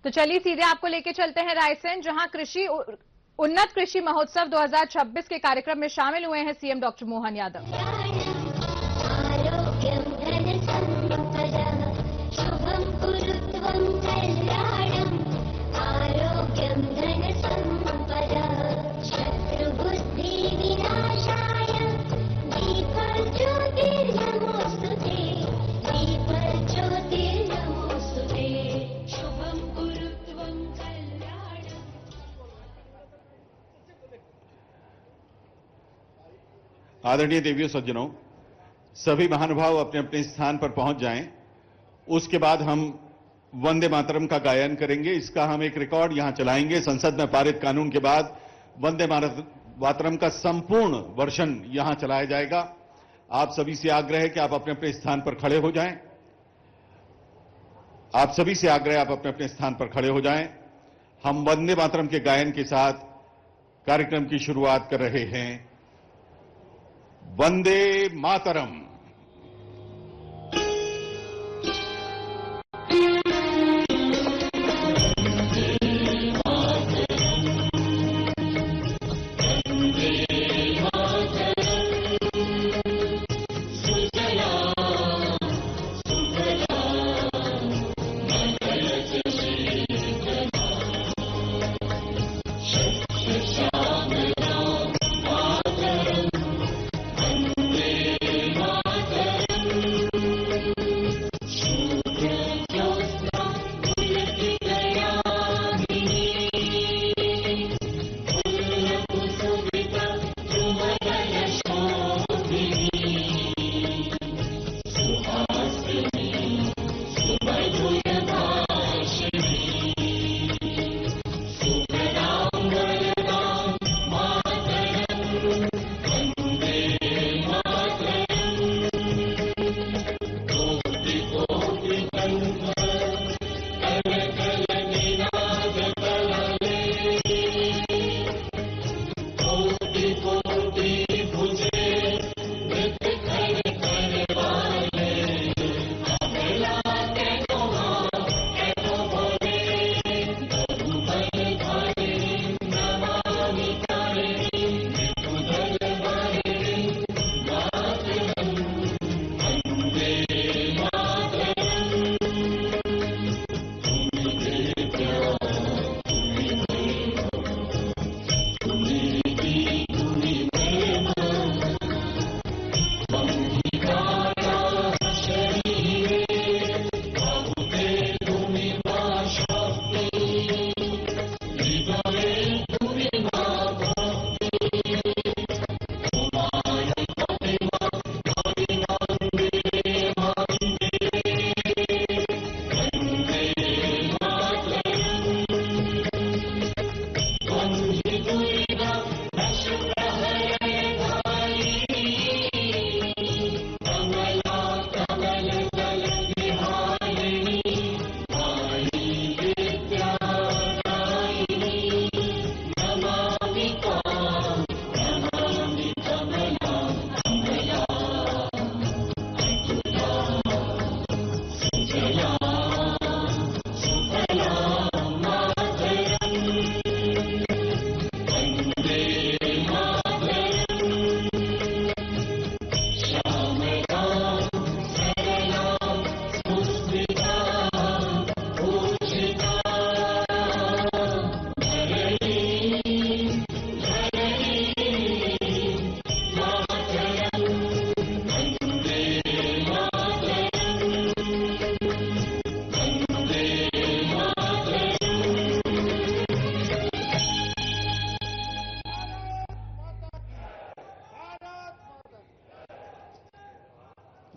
तो चलिए सीधे आपको लेके चलते हैं रायसेन, जहां उन्नत कृषि महोत्सव 2026 के कार्यक्रम में शामिल हुए हैं सीएम डॉक्टर मोहन यादव। आदरणीय देवियों सज्जनों, सभी महानुभाव अपने अपने स्थान पर पहुंच जाएं। उसके बाद हम वंदे मातरम का गायन करेंगे। इसका हम एक रिकॉर्ड यहां चलाएंगे। संसद में पारित कानून के बाद वंदे मातरम का संपूर्ण वर्षन यहां चलाया जाएगा। आप सभी से आग्रह है कि आप अपने अपने स्थान पर खड़े हो जाएं। आप सभी से आग्रह आप अपने अपने स्थान पर खड़े हो जाएं। हम वंदे मातरम के गायन के साथ कार्यक्रम की शुरुआत कर रहे हैं। वंदे मातरम।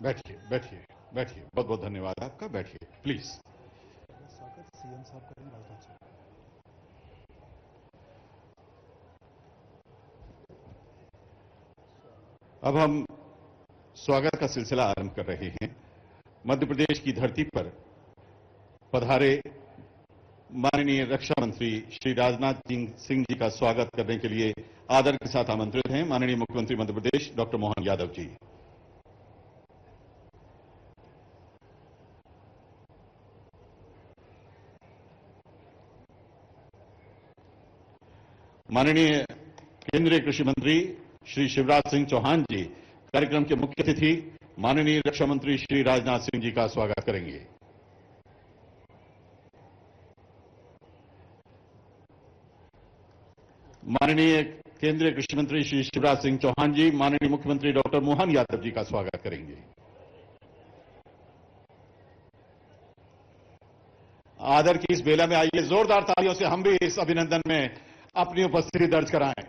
बैठिए बैठिए बैठिए। बहुत बहुत धन्यवाद आपका। बैठिए प्लीज। सीएम साहब करेंगे राजनाथ सिंह। अब हम स्वागत का सिलसिला आरंभ कर रहे हैं। मध्य प्रदेश की धरती पर पधारे माननीय रक्षा मंत्री श्री राजनाथ सिंह जी का स्वागत करने के लिए आदर के साथ आमंत्रित हैं माननीय मुख्यमंत्री मध्य प्रदेश डॉक्टर मोहन यादव जी। माननीय केंद्रीय कृषि मंत्री श्री शिवराज सिंह चौहान जी कार्यक्रम के मुख्य अतिथि माननीय रक्षा मंत्री श्री राजनाथ सिंह जी का स्वागत करेंगे। माननीय केंद्रीय कृषि मंत्री श्री शिवराज सिंह चौहान जी माननीय मुख्यमंत्री डॉक्टर मोहन यादव जी का स्वागत करेंगे। आदर की इस बेला में आइए जोरदार तालियों से हम भी इस अभिनंदन में अपनी उपस्थिति दर्ज कराएं।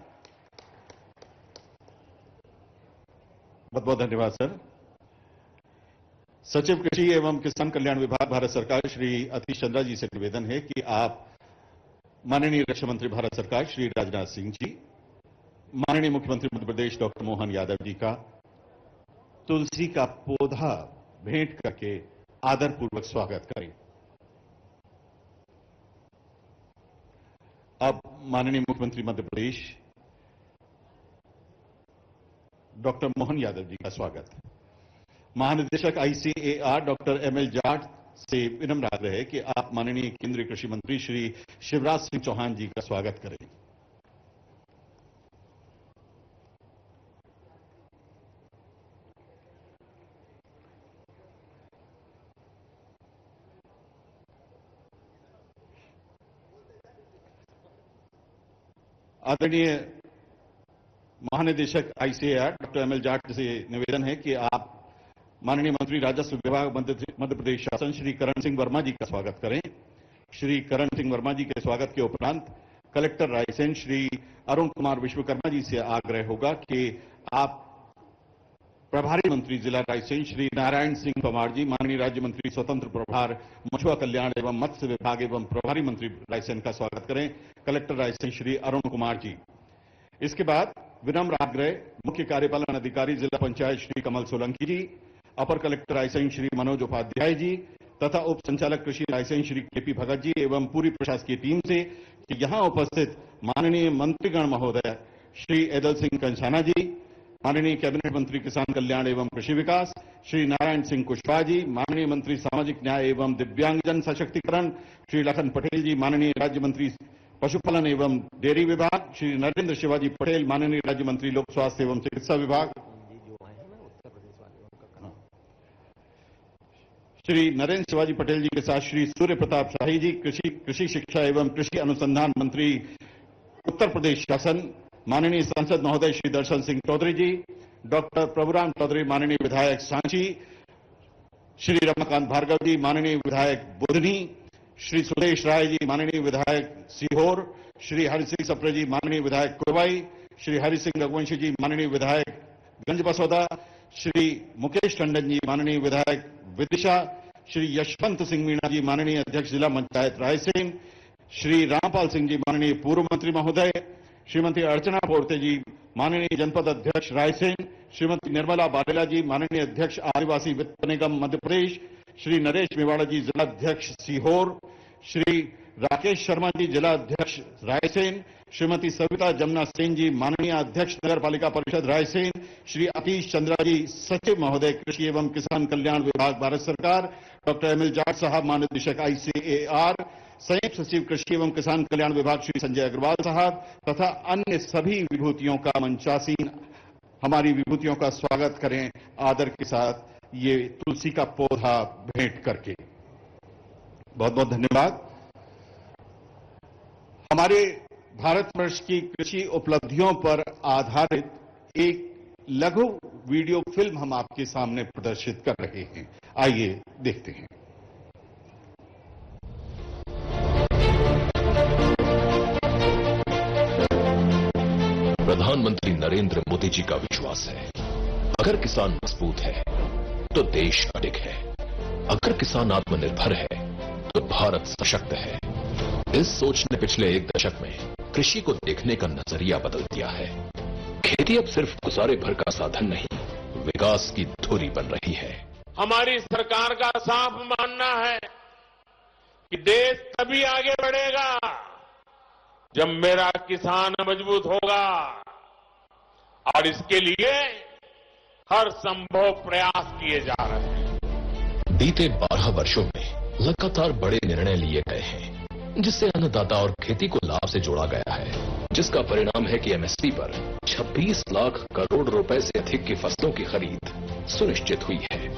बहुत बहुत धन्यवाद सर। सचिव कृषि एवं किसान कल्याण विभाग भारत सरकार श्री अतीश चंद्रा जी से निवेदन है कि आप माननीय रक्षा मंत्री भारत सरकार श्री राजनाथ सिंह जी, माननीय मुख्यमंत्री मध्य प्रदेश डॉक्टर मोहन यादव जी का तुलसी का पौधा भेंट करके आदरपूर्वक स्वागत करें। अब माननीय मुख्यमंत्री मध्य प्रदेश डॉक्टर मोहन यादव जी का स्वागत। महानिदेशक आईसीएआर डॉक्टर एमएल जाट से विनम्र आग्रह है कि आप माननीय केंद्रीय कृषि मंत्री श्री शिवराज सिंह चौहान जी का स्वागत करें। आदरणीय महानिदेशक आईसीएआर डॉक्टर एमएल जाट से निवेदन है कि आप माननीय मंत्री राजस्व विभाग मध्य प्रदेश शासन श्री करण सिंह वर्मा जी का स्वागत करें। श्री करण सिंह वर्मा जी के स्वागत के उपरांत कलेक्टर रायसेन श्री अरुण कुमार विश्वकर्मा जी से आग्रह होगा कि आप प्रभारी मंत्री जिला रायसेन श्री नारायण सिंह परमार जी, माननीय राज्य मंत्री स्वतंत्र प्रभार मछुआ कल्याण एवं मत्स्य विभाग एवं प्रभारी मंत्री रायसेन का स्वागत करें। कलेक्टर रायसेन श्री अरुण कुमार जी। इसके बाद विनम्र आग्रह मुख्य कार्यपालन अधिकारी जिला पंचायत श्री कमल सोलंकी जी, अपर कलेक्टर रायसेन श्री मनोज उपाध्याय जी तथा उप संचालक कृषि रायसेन श्री केपी भगत जी एवं पूरी प्रशासकीय टीम से कि यहां उपस्थित माननीय मंत्रीगण महोदय श्री एदल सिंह कंसाना जी, माननीय कैबिनेट मंत्री किसान कल्याण एवं कृषि विकास श्री नारायण सिंह कुशवाहा जी, माननीय मंत्री सामाजिक न्याय एवं दिव्यांगजन सशक्तिकरण श्री लखन पटेल जी, माननीय राज्य मंत्री पशुपालन एवं डेयरी विभाग श्री नरेंद्र शिवाजी पटेल, माननीय राज्य मंत्री लोक स्वास्थ्य एवं चिकित्सा विभाग श्री नरेंद्र शिवाजी पटेल जी के साथ श्री सूर्य प्रताप शाही जी, कृषि शिक्षा एवं कृषि अनुसंधान मंत्री उत्तर प्रदेश शासन, माननीय सांसद महोदय श्री दर्शन सिंह चौधरी जी, डॉक्टर प्रभुराम चौधरी माननीय विधायक सांची, श्री रमाकांत भार्गव जी माननीय विधायक बुधनी, श्री सुरेश राय जी माननीय विधायक सीहोर, श्री हरिसिंह सप्रे जी माननीय विधायक कुरवाई, श्री हरिसिंह रघुवंशी जी माननीय विधायक गंज बसौदा, श्री मुकेश टंडन जी माननीय विधायक विदिशा, श्री यशवंत सिंह मीणा जी माननीय अध्यक्ष जिला पंचायत रायसेन, श्री रामपाल सिंह जी माननीय पूर्व मंत्री महोदय, श्रीमती अर्चना पोर्ते जी माननीय जनपद अध्यक्ष रायसेन, श्रीमती निर्मला बारेला जी माननीय अध्यक्ष आदिवासी वित्त निगम मध्य प्रदेश, श्री नरेश मेवाड़ा जी जिला अध्यक्ष सीहोर, श्री राकेश शर्मा जी जिला अध्यक्ष रायसेन, श्रीमती सविता जमुना सेन जी माननीय अध्यक्ष नगर पालिका परिषद रायसेन, श्री अतीश चंद्रा जी सचिव महोदय कृषि एवं किसान कल्याण विभाग भारत सरकार, डॉक्टर एमएल जाट साहब महानिदेशक आईसीएआर, संयुक्त सचिव कृषि एवं किसान कल्याण विभाग श्री संजय अग्रवाल साहब तथा अन्य सभी विभूतियों का मंचासीन हमारी विभूतियों का स्वागत करें आदर के साथ ये तुलसी का पौधा भेंट करके। बहुत बहुत धन्यवाद। हमारे भारतवर्ष की कृषि उपलब्धियों पर आधारित एक लघु वीडियो फिल्म हम आपके सामने प्रदर्शित कर रहे हैं। आइए देखते हैं। प्रधानमंत्री नरेंद्र मोदी जी का विश्वास है, अगर किसान मजबूत है तो देश अडिग है, अगर किसान आत्मनिर्भर है तो भारत सशक्त है। इस सोच ने पिछले एक दशक में कृषि को देखने का नजरिया बदल दिया है। खेती अब सिर्फ गुजारे भर का साधन नहीं, विकास की धुरी बन रही है। हमारी सरकार का साफ मानना है कि देश तभी आगे बढ़ेगा जब मेरा किसान मजबूत होगा और इसके लिए हर संभव प्रयास किए जा रहे हैं। बीते 12 वर्षों में लगातार बड़े निर्णय लिए गए हैं जिससे अन्नदाता और खेती को लाभ से जोड़ा गया है। जिसका परिणाम है कि एमएसपी पर 26 लाख करोड़ रुपए से अधिक की फसलों की खरीद सुनिश्चित हुई है,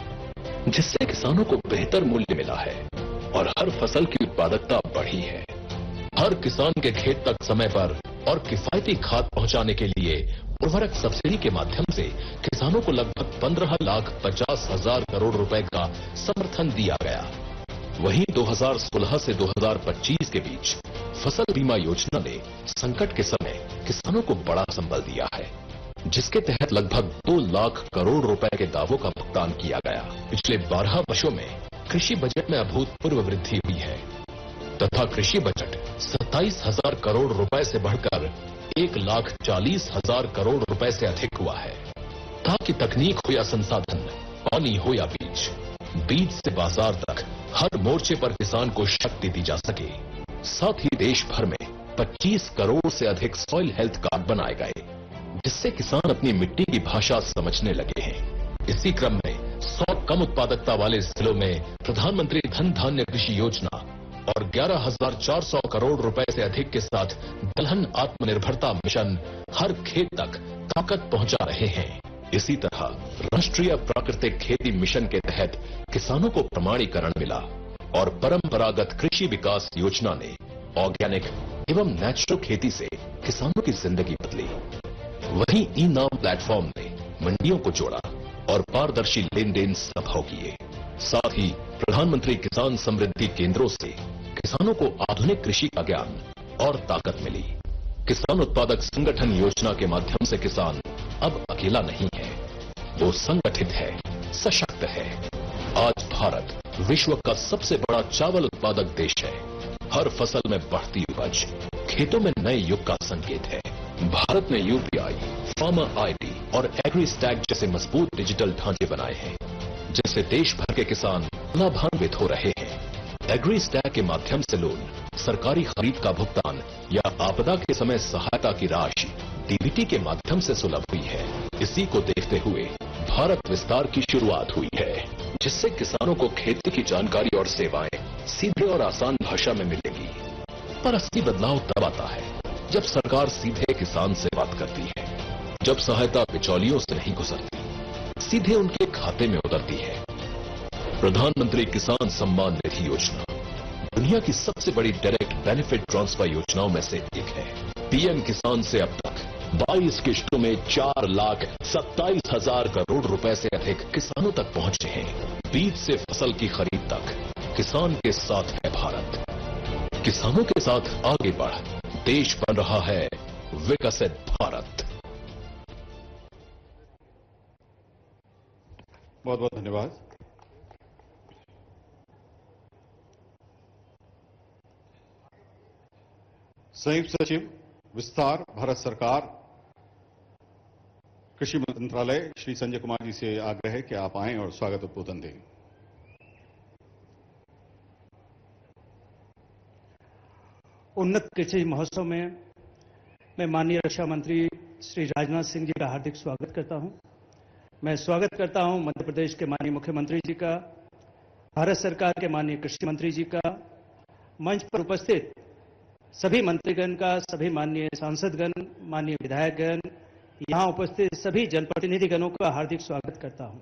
जिससे किसानों को बेहतर मूल्य मिला है और हर फसल की उत्पादकता बढ़ी है। हर किसान के खेत तक समय पर और किफायती खाद पहुंचाने के लिए उर्वरक सब्सिडी के माध्यम से किसानों को लगभग 15,50,000 करोड़ रुपए का समर्थन दिया गया। वहीं 2016 से 2025 के बीच फसल बीमा योजना ने संकट के समय किसानों को बड़ा संबल दिया है, जिसके तहत लगभग 2 लाख करोड़ रुपए के दावों का भुगतान किया गया। पिछले 12 वर्षों में कृषि बजट में अभूतपूर्व वृद्धि हुई है तथा कृषि बजट 27,000 करोड़ रुपए से बढ़कर 1,40,000 करोड़ रुपए से अधिक हुआ है, ताकि तकनीक हो या संसाधन, पानी हो या बीज से बाजार तक हर मोर्चे पर किसान को शक्ति दी जा सके। साथ ही देश भर में 25 करोड़ से अधिक सॉइल हेल्थ कार्ड बनाए गए, जिससे किसान अपनी मिट्टी की भाषा समझने लगे हैं। इसी क्रम में 100 कम उत्पादकता वाले जिलों में प्रधानमंत्री धन धान्य कृषि योजना और 11,400 करोड़ रुपए से अधिक के साथ दलहन आत्मनिर्भरता मिशन हर खेत तक ताकत पहुंचा रहे हैं। इसी तरह राष्ट्रीय प्राकृतिक खेती मिशन के तहत किसानों को प्रमाणीकरण मिला और परंपरागत कृषि विकास योजना ने ऑर्गेनिक एवं नेचुरल खेती से किसानों की जिंदगी बदली। वहीं ई नाम प्लेटफॉर्म ने मंडियों को जोड़ा और पारदर्शी लेन देन संभव किए। साथ ही प्रधानमंत्री किसान समृद्धि केंद्रों से किसानों को आधुनिक कृषि का ज्ञान और ताकत मिली। किसान उत्पादक संगठन योजना के माध्यम से किसान अब अकेला नहीं है, वो संगठित है, सशक्त है। आज भारत विश्व का सबसे बड़ा चावल उत्पादक देश है। हर फसल में बढ़ती उपज खेतों में नए युग का संकेत है। भारत ने यूपीआई, फार्मर आईडी और एग्री स्टैक जैसे मजबूत डिजिटल ढांचे बनाए हैं, जिससे देश भर के किसान लाभान्वित हो रहे हैं। एग्री स्टैक के माध्यम से लोन, सरकारी खरीद का भुगतान या आपदा के समय सहायता की राशि डीबीटी के माध्यम से सुलभ हुई है। इसी को देखते हुए भारत विस्तार की शुरुआत हुई है, जिससे किसानों को खेती की जानकारी और सेवाएं सीधे और आसान भाषा में मिलेगी। पर असली बदलाव तब आता है जब सरकार सीधे किसान से बात करती है, जब सहायता बिचौलियों से नहीं गुजरती, सीधे उनके खाते में उतरती है। प्रधानमंत्री किसान सम्मान निधि योजना दुनिया की सबसे बड़ी डायरेक्ट बेनिफिट ट्रांसफर योजनाओं में से एक है। पीएम किसान से अब तक 22 किश्तों में 4,27,000 करोड़ रुपए से अधिक किसानों तक पहुंचे हैं। बीज से फसल की खरीद तक किसान के साथ है भारत। किसानों के साथ आगे बढ़ देश बन रहा है विकसित भारत। बहुत बहुत धन्यवाद। संयुक्त सचिव विस्तार, भारत सरकार, कृषि मंत्रालय, श्री संजय कुमार जी से आग्रह है कि आप आएं और स्वागत उद्बोधन दें। उन्नत कृषि महोत्सव में मैं माननीय रक्षा मंत्री श्री राजनाथ सिंह जी का हार्दिक स्वागत करता हूं। मैं स्वागत करता हूं मध्य प्रदेश के माननीय मुख्यमंत्री जी का, भारत सरकार के माननीय कृषि मंत्री जी का, मंच पर उपस्थित सभी मंत्रीगण का, सभी माननीय सांसदगण, माननीय विधायकगण, यहां उपस्थित सभी जनप्रतिनिधिगणों का हार्दिक स्वागत करता हूं।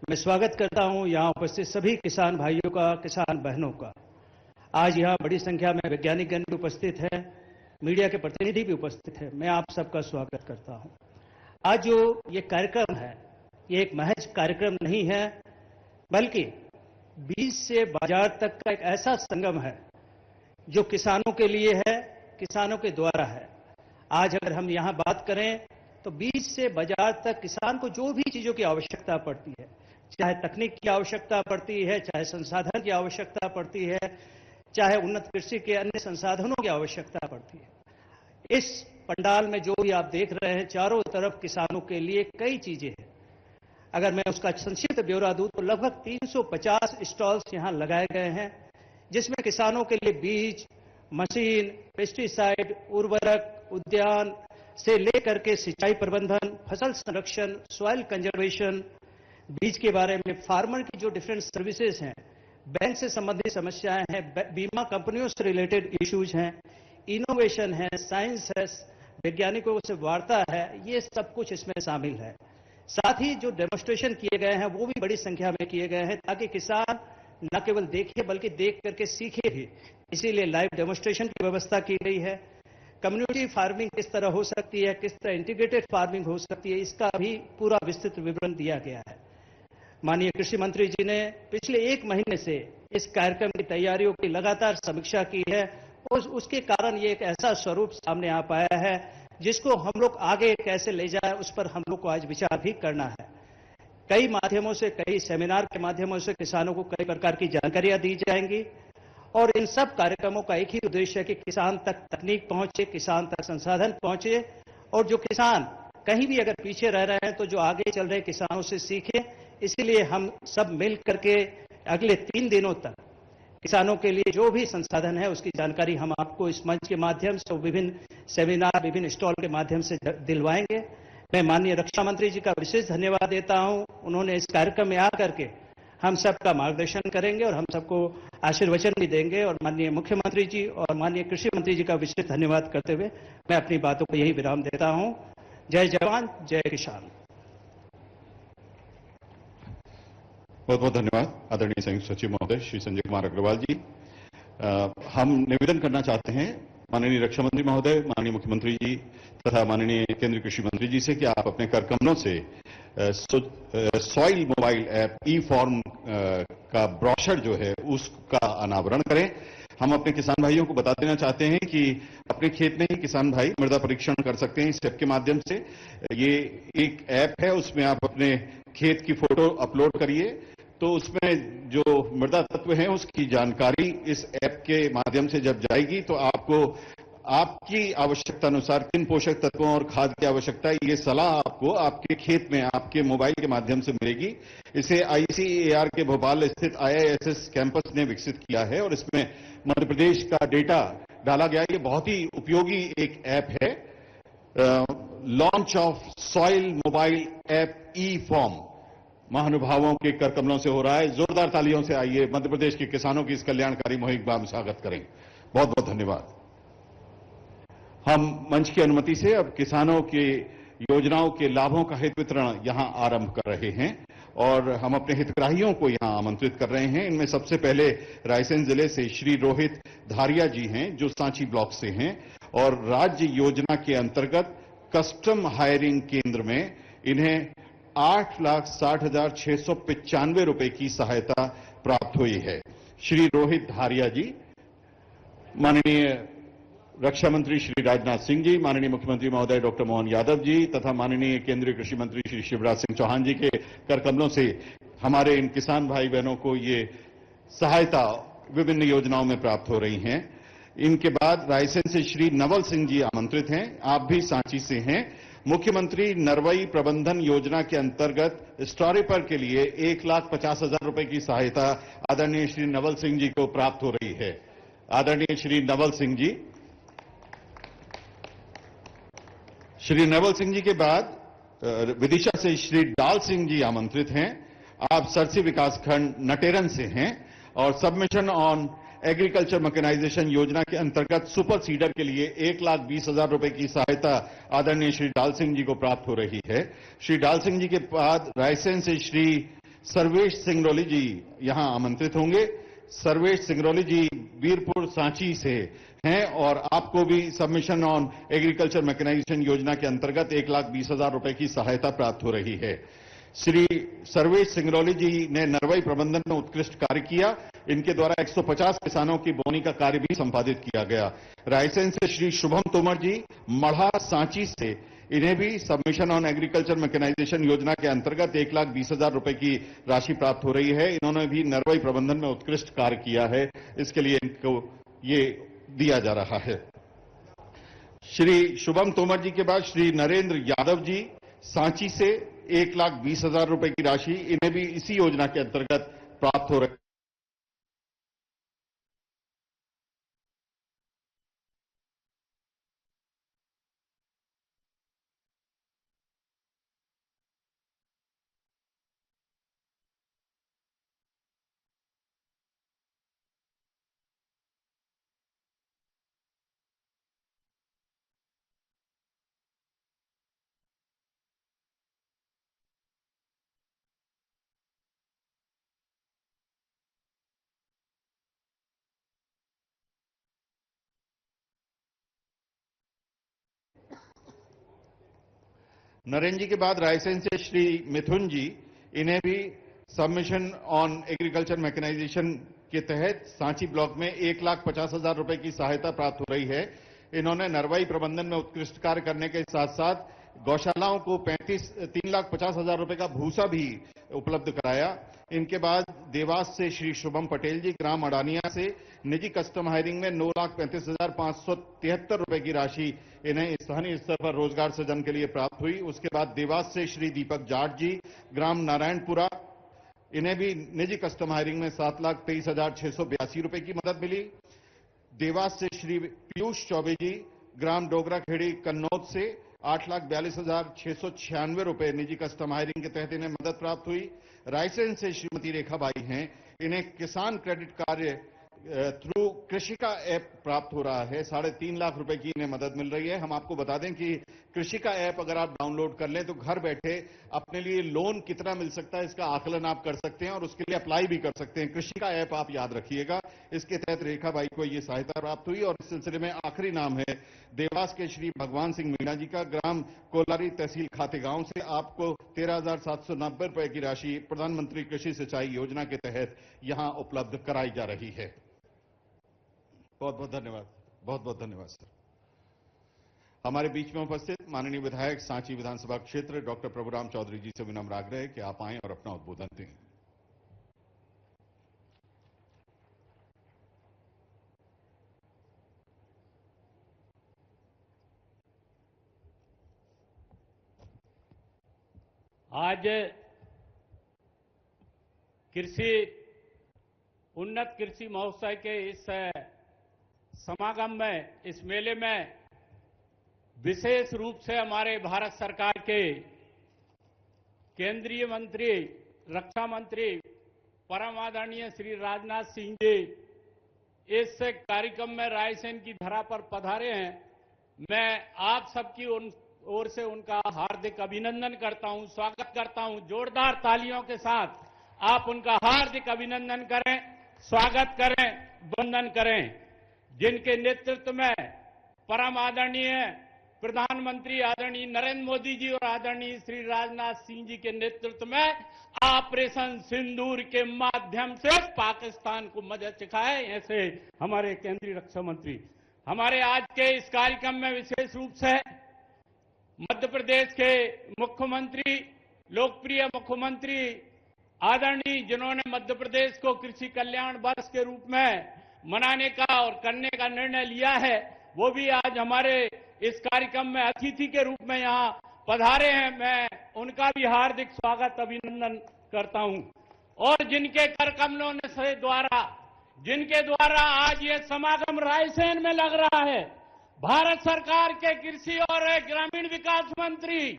मैं स्वागत करता हूं यहां उपस्थित सभी किसान भाइयों का, किसान बहनों का। आज यहां बड़ी संख्या में वैज्ञानिकगण भी उपस्थित है, मीडिया के प्रतिनिधि भी उपस्थित है। मैं आप सबका स्वागत करता हूं। आज जो ये कार्यक्रम है, ये एक महज कार्यक्रम नहीं है, बल्कि बीज से बाजार तक का एक ऐसा संगम है जो किसानों के लिए है, किसानों के द्वारा है। आज अगर हम यहां बात करें तो बीज से बाजार तक किसान को जो भी चीजों की आवश्यकता पड़ती है, चाहे तकनीक की आवश्यकता पड़ती है, चाहे संसाधन की आवश्यकता पड़ती है, चाहे उन्नत कृषि के अन्य संसाधनों की आवश्यकता पड़ती है, इस पंडाल में जो भी आप देख रहे हैं, चारों तरफ किसानों के लिए कई चीजें हैं। अगर मैं उसका संक्षिप्त ब्यौरा दूं तो लगभग 350 स्टॉल्स यहां लगाए गए हैं, जिसमें किसानों के लिए बीज, मशीन, पेस्टिसाइड, उर्वरक, उद्यान से लेकर के सिंचाई प्रबंधन, फसल संरक्षण, सॉइल कंजर्वेशन, बीज के बारे में फार्मर की जो डिफरेंट सर्विसेज हैं, बैंक से संबंधित समस्याएं हैं, बीमा कंपनियों से रिलेटेड इश्यूज हैं, इनोवेशन है, साइंस है, वैज्ञानिकों से वार्ता है, ये सब कुछ इसमें शामिल है। साथ ही जो डेमोन्स्ट्रेशन किए गए हैं वो भी बड़ी संख्या में किए गए हैं, ताकि किसान न केवल देखे बल्कि देख करके सीखे भी। इसीलिए लाइव डेमोन्स्ट्रेशन की व्यवस्था की गई है। कम्युनिटी फार्मिंग किस तरह हो सकती है, किस तरह इंटीग्रेटेड फार्मिंग हो सकती है, इसका भी पूरा विस्तृत विवरण दिया गया है। माननीय कृषि मंत्री जी ने पिछले 1 महीने से इस कार्यक्रम की तैयारियों की लगातार समीक्षा की है और उसके कारण ये एक ऐसा स्वरूप सामने आ पाया है जिसको हम लोग आगे कैसे ले जाए, उस पर हम लोग को आज विचार भी करना है। कई माध्यमों से, कई सेमिनार के माध्यमों से किसानों को कई प्रकार की जानकारियां दी जाएंगी और इन सब कार्यक्रमों का एक ही उद्देश्य है कि किसान तक तकनीक पहुंचे, किसान तक संसाधन पहुंचे और जो किसान कहीं भी अगर पीछे रह रहे हैं तो जो आगे चल रहे किसानों से सीखें। इसीलिए हम सब मिल करके अगले 3 दिनों तक किसानों के लिए जो भी संसाधन है उसकी जानकारी हम आपको इस मंच के माध्यम से, विभिन्न सेमिनार, विभिन्न स्टॉल के माध्यम से दिलवाएंगे। मैं माननीय रक्षा मंत्री जी का विशेष धन्यवाद देता हूं। उन्होंने इस कार्यक्रम में आकर के हम सबका मार्गदर्शन करेंगे और हम सबको आशीर्वचन भी देंगे और माननीय मुख्यमंत्री जी और माननीय कृषि मंत्री जी का विशेष धन्यवाद करते हुए मैं अपनी बातों को यही विराम देता हूं। जय जवान, जय किसान। बहुत बहुत धन्यवाद आदरणीय संयुक्त सचिव महोदय श्री संजय कुमार अग्रवाल जी। हम निवेदन करना चाहते हैं माननीय रक्षा मंत्री महोदय, माननीय मुख्यमंत्री जी तथा माननीय केंद्रीय कृषि मंत्री जी से कि आप अपने कर कमलों से soil mobile app e form का ब्रोशर जो है उसका अनावरण करें। हम अपने किसान भाइयों को बता देना चाहते हैं कि अपने खेत में ही किसान भाई मृदा परीक्षण कर सकते हैं इस ऐप के माध्यम से। ये एक ऐप है, उसमें आप अपने खेत की फोटो अपलोड करिए तो उसमें जो मृदा तत्व हैं उसकी जानकारी इस ऐप के माध्यम से जब जाएगी तो आपको आपकी आवश्यकता अनुसार किन पोषक तत्वों और खाद की आवश्यकता है, ये सलाह आपको आपके खेत में आपके मोबाइल के माध्यम से मिलेगी। इसे आईसीएआर के भोपाल स्थित आईआईएसएस कैंपस ने विकसित किया है और इसमें मध्य प्रदेश का डेटा डाला गया। ये बहुत ही उपयोगी एक ऐप है। Launch of soil mobile app e form महानुभावों के कर कमलों से हो रहा है। जोरदार तालियों से आइए मध्य प्रदेश के किसानों की इस कल्याणकारी मुहिम का हम स्वागत करें। बहुत बहुत धन्यवाद। हम मंच की अनुमति से अब किसानों के योजनाओं के लाभों का हित वितरण यहां आरंभ कर रहे हैं और हम अपने हितग्राहियों को यहां आमंत्रित कर रहे हैं। इनमें सबसे पहले रायसेन जिले से श्री रोहित धारिया जी हैं जो सांची ब्लॉक से हैं और राज्य योजना के अंतर्गत कस्टम हायरिंग केंद्र में इन्हें 8,60,695 रुपए की सहायता प्राप्त हुई है। श्री रोहित धारिया जी, माननीय रक्षा मंत्री श्री राजनाथ सिंह जी, माननीय मुख्यमंत्री महोदय डॉक्टर मोहन यादव जी तथा माननीय केंद्रीय कृषि मंत्री श्री शिवराज सिंह चौहान जी के कर कमलों से हमारे इन किसान भाई बहनों को ये सहायता विभिन्न योजनाओं में प्राप्त हो रही हैं। इनके बाद रायसेन से श्री नवल सिंह जी आमंत्रित हैं। आप भी सांची से हैं। मुख्यमंत्री नरवई प्रबंधन योजना के अंतर्गत स्टोरीपर के लिए 1,50,000 रुपए की सहायता आदरणीय श्री नवल सिंह जी को प्राप्त हो रही है। आदरणीय श्री नवल सिंह जी। श्री नवल सिंह जी के बाद विदिशा से श्री डाल सिंह जी आमंत्रित हैं। आप सरसी विकासखंड नटेरन से हैं और सबमिशन ऑन एग्रीकल्चर मैकेनाइजेशन योजना के अंतर्गत सुपर सीडर के लिए 1,20,000 रुपए की सहायता आदरणीय श्री डाल सिंह जी को प्राप्त हो रही है। श्री डाल सिंह जी के बाद रायसेन से श्री सर्वेश सिंगरौली जी यहां आमंत्रित होंगे। सर्वेश सिंगरौली जी वीरपुर सांची से हैं और आपको भी सबमिशन ऑन एग्रीकल्चर मैकेनाइजेशन योजना के अंतर्गत 1,20,000 रुपए की सहायता प्राप्त हो रही है। श्री सर्वेश सिंगरौली जी ने नरवई प्रबंधन में उत्कृष्ट कार्य किया। इनके द्वारा 150 किसानों की बोनी का कार्य भी संपादित किया गया। रायसेन से श्री शुभम तोमर जी मढ़ा सांची से, इन्हें भी सबमिशन ऑन एग्रीकल्चर मैकेनाइजेशन योजना के अंतर्गत 1,20,000 रुपए की राशि प्राप्त हो रही है। इन्होंने भी नरवई प्रबंधन में उत्कृष्ट कार्य किया है, इसके लिए इनको ये दिया जा रहा है। श्री शुभम तोमर जी के बाद श्री नरेंद्र यादव जी सांची से 1,20,000 रुपए की राशि इन्हें भी इसी योजना के अंतर्गत प्राप्त हो रही है। नरेंद्र जी के बाद रायसेन से श्री मिथुन जी, इन्हें भी सबमिशन ऑन एग्रीकल्चर मैकेनाइजेशन के तहत सांची ब्लॉक में 1,50,000 रुपए की सहायता प्राप्त हो रही है। इन्होंने नरवाई प्रबंधन में उत्कृष्ट कार्य करने के साथ साथ गौशालाओं को 3,50,000 रुपए का भूसा भी उपलब्ध कराया। इनके बाद देवास से श्री शुभम पटेल जी, ग्राम अडानिया से निजी कस्टम हायरिंग में 9,35,573 रुपए की राशि इन्हें स्थानीय स्तर पर रोजगार सृजन के लिए प्राप्त हुई। उसके बाद देवास से श्री दीपक जाट जी, ग्राम नारायणपुरा, इन्हें भी निजी कस्टम हायरिंग में 7,23,682 रुपए की मदद मिली। देवास से श्री पीयूष चौबे जी, ग्राम डोगरा खेड़ी कन्नौज से 8,42,696 रुपए निजी कस्टम हायरिंग के तहत इन्हें मदद प्राप्त हुई। रायसेन से श्रीमती रेखाबाई हैं, इन्हें किसान क्रेडिट कार्य थ्रू कृषि का ऐप प्राप्त हो रहा है। 3.5 लाख रुपए की इन्हें मदद मिल रही है। हम आपको बता दें कि कृषि का ऐप अगर आप डाउनलोड कर लें तो घर बैठे अपने लिए लोन कितना मिल सकता है इसका आकलन आप कर सकते हैं और उसके लिए अप्लाई भी कर सकते हैं। कृषि का ऐप आप याद रखिएगा। इसके तहत रेखाबाई को ये सहायता प्राप्त हुई। और इस सिलसिले में आखिरी नाम है देवास के श्री भगवान सिंह मीणा जी का, ग्राम कोलारी तहसील खातेगांव से। आपको 13,790 रुपए की राशि प्रधानमंत्री कृषि सिंचाई योजना के तहत यहां उपलब्ध कराई जा रही है। बहुत बहुत धन्यवाद, बहुत बहुत धन्यवाद सर। हमारे बीच में उपस्थित माननीय विधायक सांची विधानसभा क्षेत्र डॉक्टर प्रभुराम चौधरी जी से विनम्र आग्रह है कि आप आएं और अपना उद्बोधन दें। आज उन्नत कृषि महोत्सव के इस समागम में, इस मेले में विशेष रूप से हमारे भारत सरकार के केंद्रीय मंत्री, रक्षा मंत्री परम आदरणीय श्री राजनाथ सिंह जी इस कार्यक्रम में रायसेन की धरा पर पधारे हैं। मैं आप सबकी ओर से उनका हार्दिक अभिनंदन करता हूं, स्वागत करता हूं। जोरदार तालियों के साथ आप उनका हार्दिक अभिनंदन करें, स्वागत करें, वंदन करें। जिनके नेतृत्व में परम आदरणीय प्रधानमंत्री आदरणीय नरेंद्र मोदी जी और आदरणीय श्री राजनाथ सिंह जी के नेतृत्व में ऑपरेशन सिंदूर के माध्यम से पाकिस्तान को मदद सिखाए, ऐसे हमारे केंद्रीय रक्षा मंत्री। हमारे आज के इस कार्यक्रम में विशेष रूप से मध्य प्रदेश के मुख्यमंत्री, लोकप्रिय मुख्यमंत्री आदरणीय, जिन्होंने मध्य प्रदेश को कृषि कल्याण वर्ष के रूप में मनाने का और करने का निर्णय लिया है, वो भी आज हमारे इस कार्यक्रम में अतिथि के रूप में यहां पधारे हैं। मैं उनका भी हार्दिक स्वागत, अभिनंदन करता हूं। और जिनके कर कमलों से जिनके द्वारा आज ये समागम रायसेन में लग रहा है, भारत सरकार के कृषि और ग्रामीण विकास मंत्री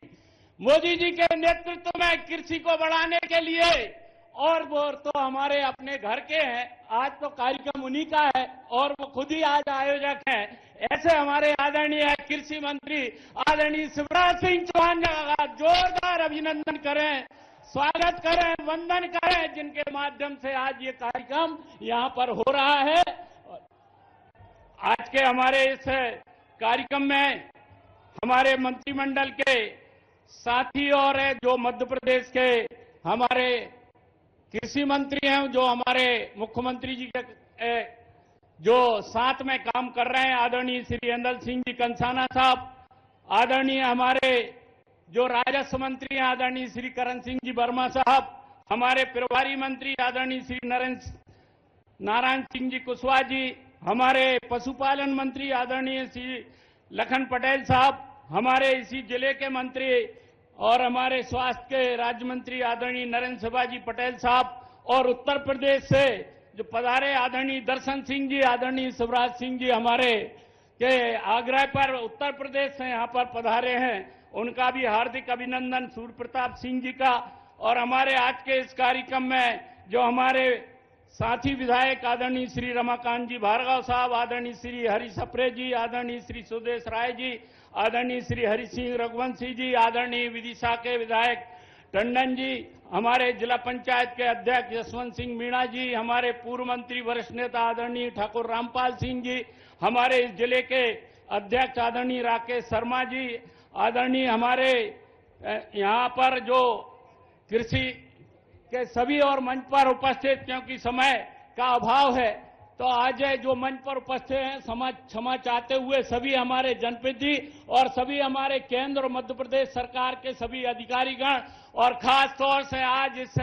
मोदी जी के नेतृत्व में कृषि को बढ़ाने के लिए, और वो तो हमारे अपने घर के हैं, आज तो कार्यक्रम उन्हीं का है और वो खुद ही आज आयोजक हैं। ऐसे हमारे आदरणीय कृषि मंत्री आदरणीय शिवराज सिंह चौहान का जोरदार अभिनंदन करें, स्वागत करें, वंदन करें, जिनके माध्यम से आज ये कार्यक्रम यहां पर हो रहा है। आज के हमारे इस कार्यक्रम में हमारे मंत्रिमंडल के साथी और जो मध्य प्रदेश के हमारे कृषि मंत्री हैं, जो हमारे मुख्यमंत्री जी के जो साथ में काम कर रहे हैं, आदरणीय श्री अनिल सिंह जी कंसाना साहब, आदरणीय हमारे जो राजस्व मंत्री हैं आदरणीय श्री करण सिंह जी वर्मा साहब, हमारे प्रभारी मंत्री आदरणीय श्री नारायण सिंह जी कुशवाहा जी, हमारे पशुपालन मंत्री आदरणीय श्री लखन पटेल साहब, हमारे इसी जिले के मंत्री और हमारे स्वास्थ्य के राज्य मंत्री आदरणीय नरेंद्र शिवाजी पटेल साहब, और उत्तर प्रदेश से जो पधारे आदरणीय दर्शन सिंह जी, आदरणीय शिवराज सिंह जी, हमारे के आग्रह पर उत्तर प्रदेश से यहां पर पधारे हैं, उनका भी हार्दिक अभिनंदन, सूर्य प्रताप सिंह जी का। और हमारे आज के इस कार्यक्रम में जो हमारे साथी विधायक आदरणीय श्री रमाकांत जी भार्गव साहब, आदरणीय श्री हरि सप्रे जी, आदरणीय श्री सुदेश राय जी, आदरणीय श्री हरि सिंह रघुवंशी जी, आदरणीय विदिशा के विधायक टंडन जी, हमारे जिला पंचायत के अध्यक्ष यशवंत सिंह मीणा जी, हमारे पूर्व मंत्री वरिष्ठ नेता आदरणीय ठाकुर रामपाल सिंह जी, हमारे इस जिले के अध्यक्ष आदरणीय राकेश शर्मा जी, आदरणीय हमारे यहाँ पर जो कृषि के सभी और मंच पर उपस्थित, क्योंकि समय का अभाव है, तो आज जो मंच पर उपस्थित हैं क्षमा चाहते हुए सभी हमारे जनप्रतिनिधि और सभी हमारे केंद्र और मध्य प्रदेश सरकार के सभी अधिकारीगण, और खास तौर से आज इस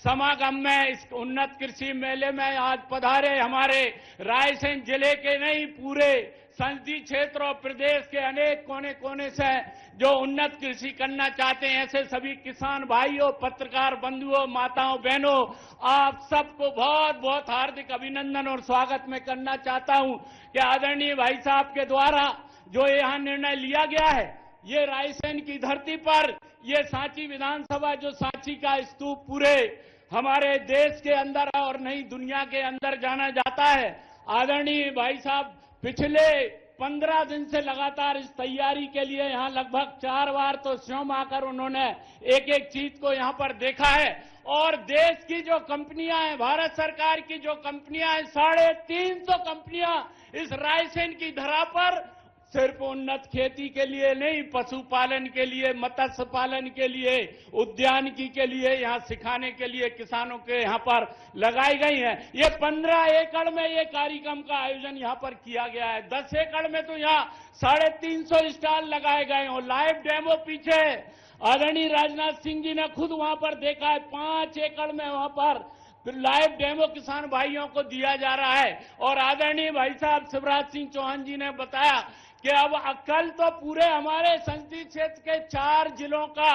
समागम में, इस उन्नत कृषि मेले में आज पधारे हमारे रायसेन जिले के नहीं पूरे संसदीय क्षेत्र और प्रदेश के अनेक कोने कोने से जो उन्नत कृषि करना चाहते हैं, ऐसे सभी किसान भाइयों, पत्रकार बंधुओं, माताओं, बहनों, आप सबको बहुत बहुत हार्दिक अभिनंदन और स्वागत मैं करना चाहता हूं कि आदरणीय भाई साहब के द्वारा जो यहाँ निर्णय लिया गया है, ये रायसेन की धरती पर ये सांची विधानसभा, जो सांची का स्तूप पूरे हमारे देश के अंदर और नई दुनिया के अंदर जाना जाता है। आदरणीय भाई साहब पिछले 15 दिन से लगातार इस तैयारी के लिए यहाँ लगभग 4 बार तो स्वयं आकर उन्होंने एक एक चीज को यहाँ पर देखा है, और देश की जो कंपनियां हैं, भारत सरकार की जो कंपनियां हैं, 350 कंपनियां इस रायसेन की धरा पर सिर्फ उन्नत खेती के लिए नहीं, पशुपालन के लिए, मत्स्य पालन के लिए, उद्यानिकी के लिए, यहाँ सिखाने के लिए किसानों के यहाँ पर लगाई गई है। ये 15 एकड़ में ये कार्यक्रम का आयोजन यहाँ पर किया गया है। 10 एकड़ में तो यहाँ 350 स्टॉल लगाए गए और लाइव डेमो पीछे आदरणीय राजनाथ सिंह जी ने खुद वहां पर देखा है। 5 एकड़ में वहां पर लाइव डेमो किसान भाइयों को दिया जा रहा है। और आदरणीय भाई साहब शिवराज सिंह चौहान जी ने बताया कि अब कल तो पूरे हमारे संसदीय क्षेत्र के 4 जिलों का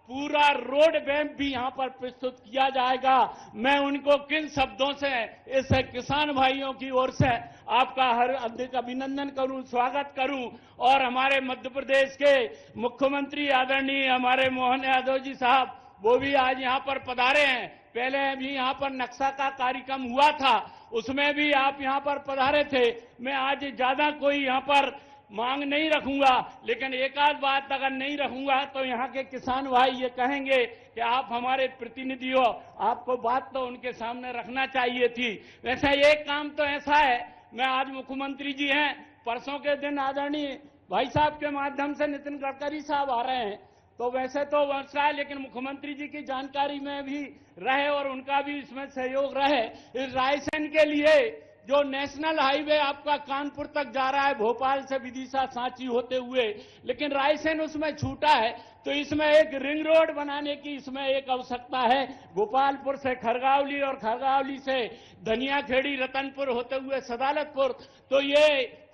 पूरा रोड मैप भी यहां पर प्रस्तुत किया जाएगा। मैं उनको किन शब्दों से इस किसान भाइयों की ओर से आपका हार्दिक अभिनंदन करूं, स्वागत करूं। और हमारे मध्य प्रदेश के मुख्यमंत्री आदरणीय हमारे मोहन यादव जी साहब, वो भी आज यहां पर पधारे हैं। पहले भी यहां पर नक्शा का कार्यक्रम हुआ था, उसमें भी आप यहां पर पधारे थे। मैं आज ज्यादा कोई यहां पर मांग नहीं रखूंगा, लेकिन एक आध बात अगर नहीं रखूंगा तो यहाँ के किसान भाई ये कहेंगे कि आप हमारे प्रतिनिधि हो, आपको बात तो उनके सामने रखना चाहिए थी। वैसे एक काम तो ऐसा है, मैं आज मुख्यमंत्री जी हैं, परसों के दिन आदरणीय भाई साहब के माध्यम से नितिन गडकरी साहब आ रहे हैं, तो वैसे तो वर्षा है, लेकिन मुख्यमंत्री जी की जानकारी में भी रहे और उनका भी इसमें सहयोग रहे। इस रायसेन के लिए जो नेशनल हाईवे आपका कानपुर तक जा रहा है, भोपाल से विदिशा सांची होते हुए, लेकिन रायसेन उसमें छूटा है, तो इसमें एक रिंग रोड बनाने की इसमें एक आवश्यकता है। गोपालपुर से खरगावली और खरगावली से धनियाखेड़ी, रतनपुर होते हुए सदालतपुर, तो ये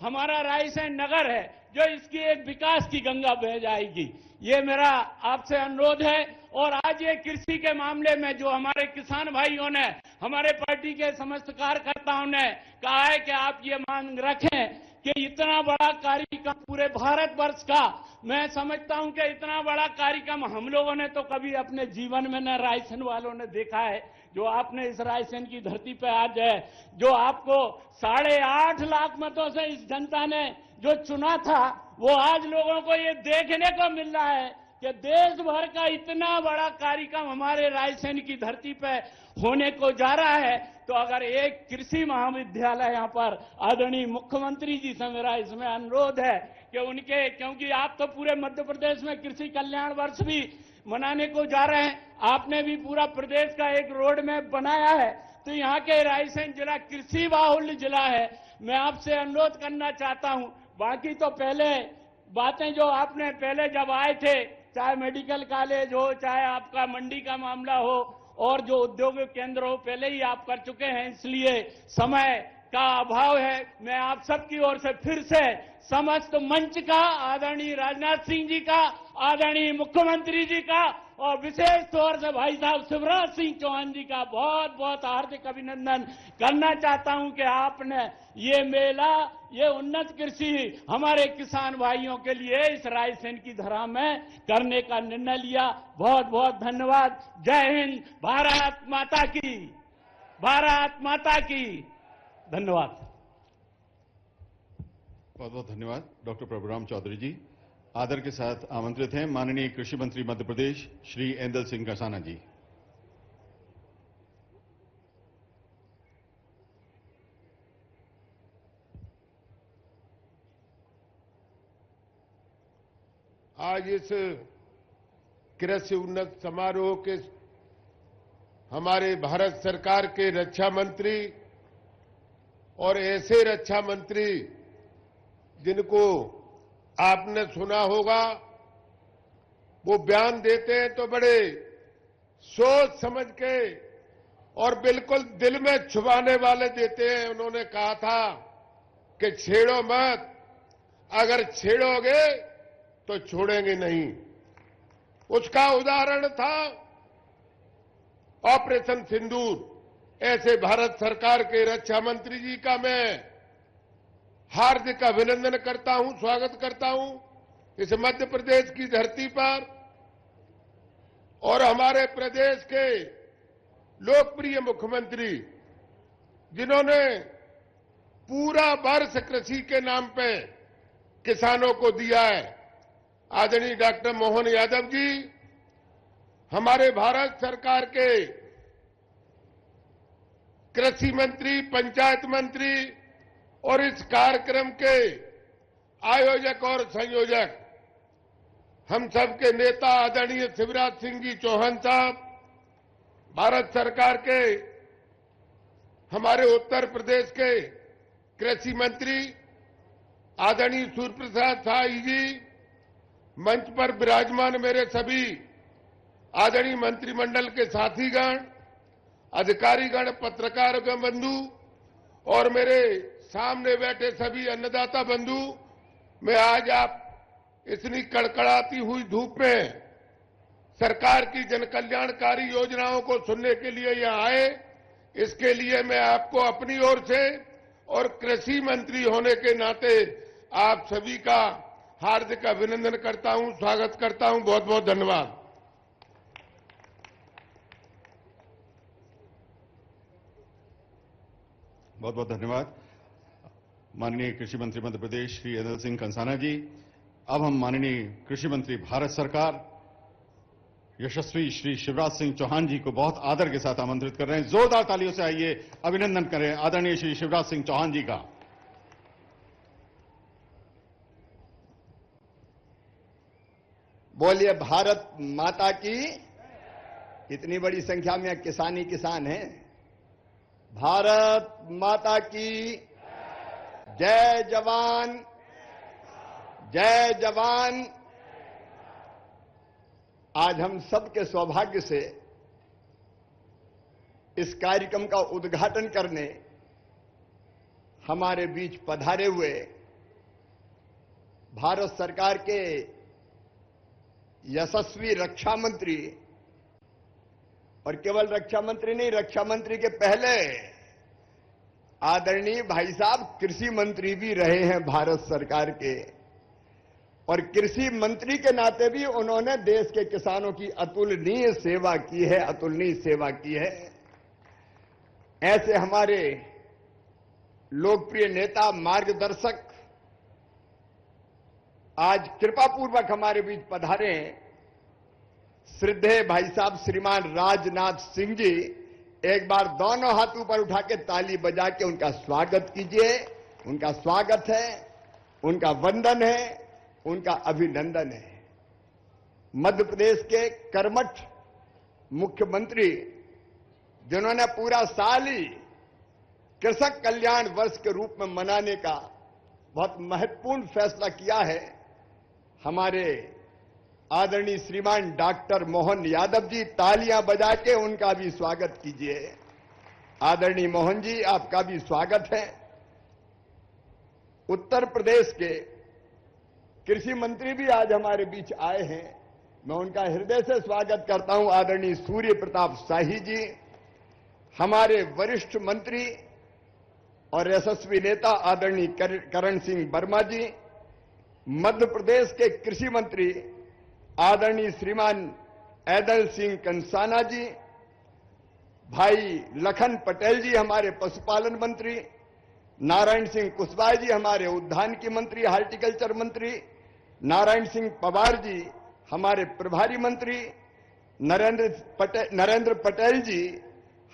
हमारा रायसेन नगर है जो इसकी एक विकास की गंगा बह जाएगी। ये मेरा आपसे अनुरोध है। और आज ये कृषि के मामले में जो हमारे किसान भाइयों ने, हमारे पार्टी के समस्त कार्यकर्ताओं ने कहा है कि आप ये मांग रखें कि इतना बड़ा कार्यक्रम पूरे भारतवर्ष का, मैं समझता हूं कि इतना बड़ा कार्यक्रम हम लोगों ने तो कभी अपने जीवन में न रायसेन वालों ने देखा है। जो आपने इस रायसेन की धरती पे आज है, जो आपको 8.5 लाख मतों से इस जनता ने जो चुना था, वो आज लोगों को ये देखने को मिल रहा है कि देश भर का इतना बड़ा कार्यक्रम हमारे रायसेन की धरती पे होने को जा रहा है। तो अगर एक कृषि महाविद्यालय यहाँ पर आदरणीय मुख्यमंत्री जी से मेरा इसमें अनुरोध है कि उनके, क्योंकि आप तो पूरे मध्य प्रदेश में कृषि कल्याण वर्ष भी मनाने को जा रहे हैं, आपने भी पूरा प्रदेश का एक रोड मैप बनाया है, तो यहाँ के रायसेन जिला कृषि बाहुल्य जिला है। मैं आपसे अनुरोध करना चाहता हूँ, बाकी तो पहले बातें जो आपने पहले जब आए थे, चाहे मेडिकल कॉलेज हो, चाहे आपका मंडी का मामला हो और जो उद्योग केंद्र हो, पहले ही आप कर चुके हैं, इसलिए समय का अभाव है। मैं आप सबकी ओर से फिर से समस्त मंच का, आदरणीय राजनाथ सिंह जी का, आदरणीय मुख्यमंत्री जी का और विशेष तौर से भाई साहब शिवराज सिंह चौहान जी का बहुत बहुत हार्दिक अभिनंदन करना चाहता हूं कि आपने ये मेला, ये उन्नत कृषि हमारे किसान भाइयों के लिए इस रायसेन की धरा में करने का निर्णय लिया। बहुत बहुत धन्यवाद। जय हिंद, भारत माता की, भारत माता की। धन्यवाद। बहुत बहुत धन्यवाद डॉक्टर प्रभुराम चौधरी जी। आदर के साथ आमंत्रित हैं माननीय कृषि मंत्री मध्य प्रदेश श्री ऐंदल सिंह कसाना जी। आज इस कृषि उन्नत समारोह के हमारे भारत सरकार के रक्षा मंत्री और ऐसे रक्षा मंत्री जिनको आपने सुना होगा, वो बयान देते हैं तो बड़े सोच समझ के और बिल्कुल दिल में छुपाने वाले देते हैं। उन्होंने कहा था कि छेड़ो मत, अगर छेड़ोगे तो छोड़ेंगे नहीं। उसका उदाहरण था ऑपरेशन सिंदूर। ऐसे भारत सरकार के रक्षा मंत्री जी का मैं हार्दिक अभिनंदन करता हूं, स्वागत करता हूं इस मध्य प्रदेश की धरती पर। और हमारे प्रदेश के लोकप्रिय मुख्यमंत्री जिन्होंने पूरा वर्ष कृषि के नाम पे किसानों को दिया है, आदरणीय डॉक्टर मोहन यादव जी, हमारे भारत सरकार के कृषि मंत्री, पंचायत मंत्री और इस कार्यक्रम के आयोजक और संयोजक, हम सबके नेता आदरणीय शिवराज सिंह जी चौहान साहब, भारत सरकार के हमारे उत्तर प्रदेश के कृषि मंत्री आदरणीय सूर्य प्रसाद शाही जी, मंच पर विराजमान मेरे सभी आदरणीय मंत्रिमंडल के साथीगण, अधिकारीगण, पत्रकार बंधु और मेरे सामने बैठे सभी अन्नदाता बंधु, मैं आज आप इतनी कड़कड़ाती हुई धूप में सरकार की जनकल्याणकारी योजनाओं को सुनने के लिए यहां आए, इसके लिए मैं आपको अपनी ओर से और कृषि मंत्री होने के नाते आप सभी का हार्दिक अभिनंदन करता हूं, स्वागत करता हूं। बहुत बहुत धन्यवाद। बहुत बहुत धन्यवाद माननीय कृषि मंत्री मध्य प्रदेश श्री अनिल सिंह कंसाना जी। अब हम माननीय कृषि मंत्री भारत सरकार यशस्वी श्री शिवराज सिंह चौहान जी को बहुत आदर के साथ आमंत्रित कर रहे हैं। जोरदार तालियों से आइए, अभिनंदन करें आदरणीय श्री शिवराज सिंह चौहान जी का। बोलिए भारत माता की। इतनी बड़ी संख्या में किसानी किसान हैं। भारत माता की जय जवान, जय जवान। आज हम सबके सौभाग्य से इस कार्यक्रम का उद्घाटन करने हमारे बीच पधारे हुए भारत सरकार के यशस्वी रक्षा मंत्री, और केवल रक्षा मंत्री नहीं, रक्षा मंत्री के पहले आदरणीय भाई साहब कृषि मंत्री भी रहे हैं भारत सरकार के, और कृषि मंत्री के नाते भी उन्होंने देश के किसानों की अतुलनीय सेवा की है, अतुलनीय सेवा की है। ऐसे हमारे लोकप्रिय नेता, मार्गदर्शक आज कृपापूर्वक हमारे बीच पधारे हैं। श्रद्धेय भाई साहब श्रीमान राजनाथ सिंह जी, एक बार दोनों हाथ ऊपर उठा के ताली बजा के उनका स्वागत कीजिए। उनका स्वागत है, उनका वंदन है, उनका अभिनंदन है। मध्य प्रदेश के कर्मठ मुख्यमंत्री जिन्होंने पूरा साल ही कृषक कल्याण वर्ष के रूप में मनाने का बहुत महत्वपूर्ण फैसला किया है, हमारे आदरणीय श्रीमान डॉक्टर मोहन यादव जी, तालियां बजा के उनका भी स्वागत कीजिए। आदरणीय मोहन जी, आपका भी स्वागत है। उत्तर प्रदेश के कृषि मंत्री भी आज हमारे बीच आए हैं, मैं उनका हृदय से स्वागत करता हूं। आदरणीय सूर्य प्रताप शाही जी, हमारे वरिष्ठ मंत्री और यशस्वी नेता आदरणीय करण सिंह वर्मा जी, मध्य प्रदेश के कृषि मंत्री आदरणीय श्रीमान ऐदल सिंह कंसाना जी, भाई लखन पटेल जी हमारे पशुपालन मंत्री, नारायण सिंह कुशवाहा जी हमारे उद्यान की मंत्री, हार्टिकल्चर मंत्री, नारायण सिंह पवार जी हमारे प्रभारी मंत्री, नरेंद्र पटेल जी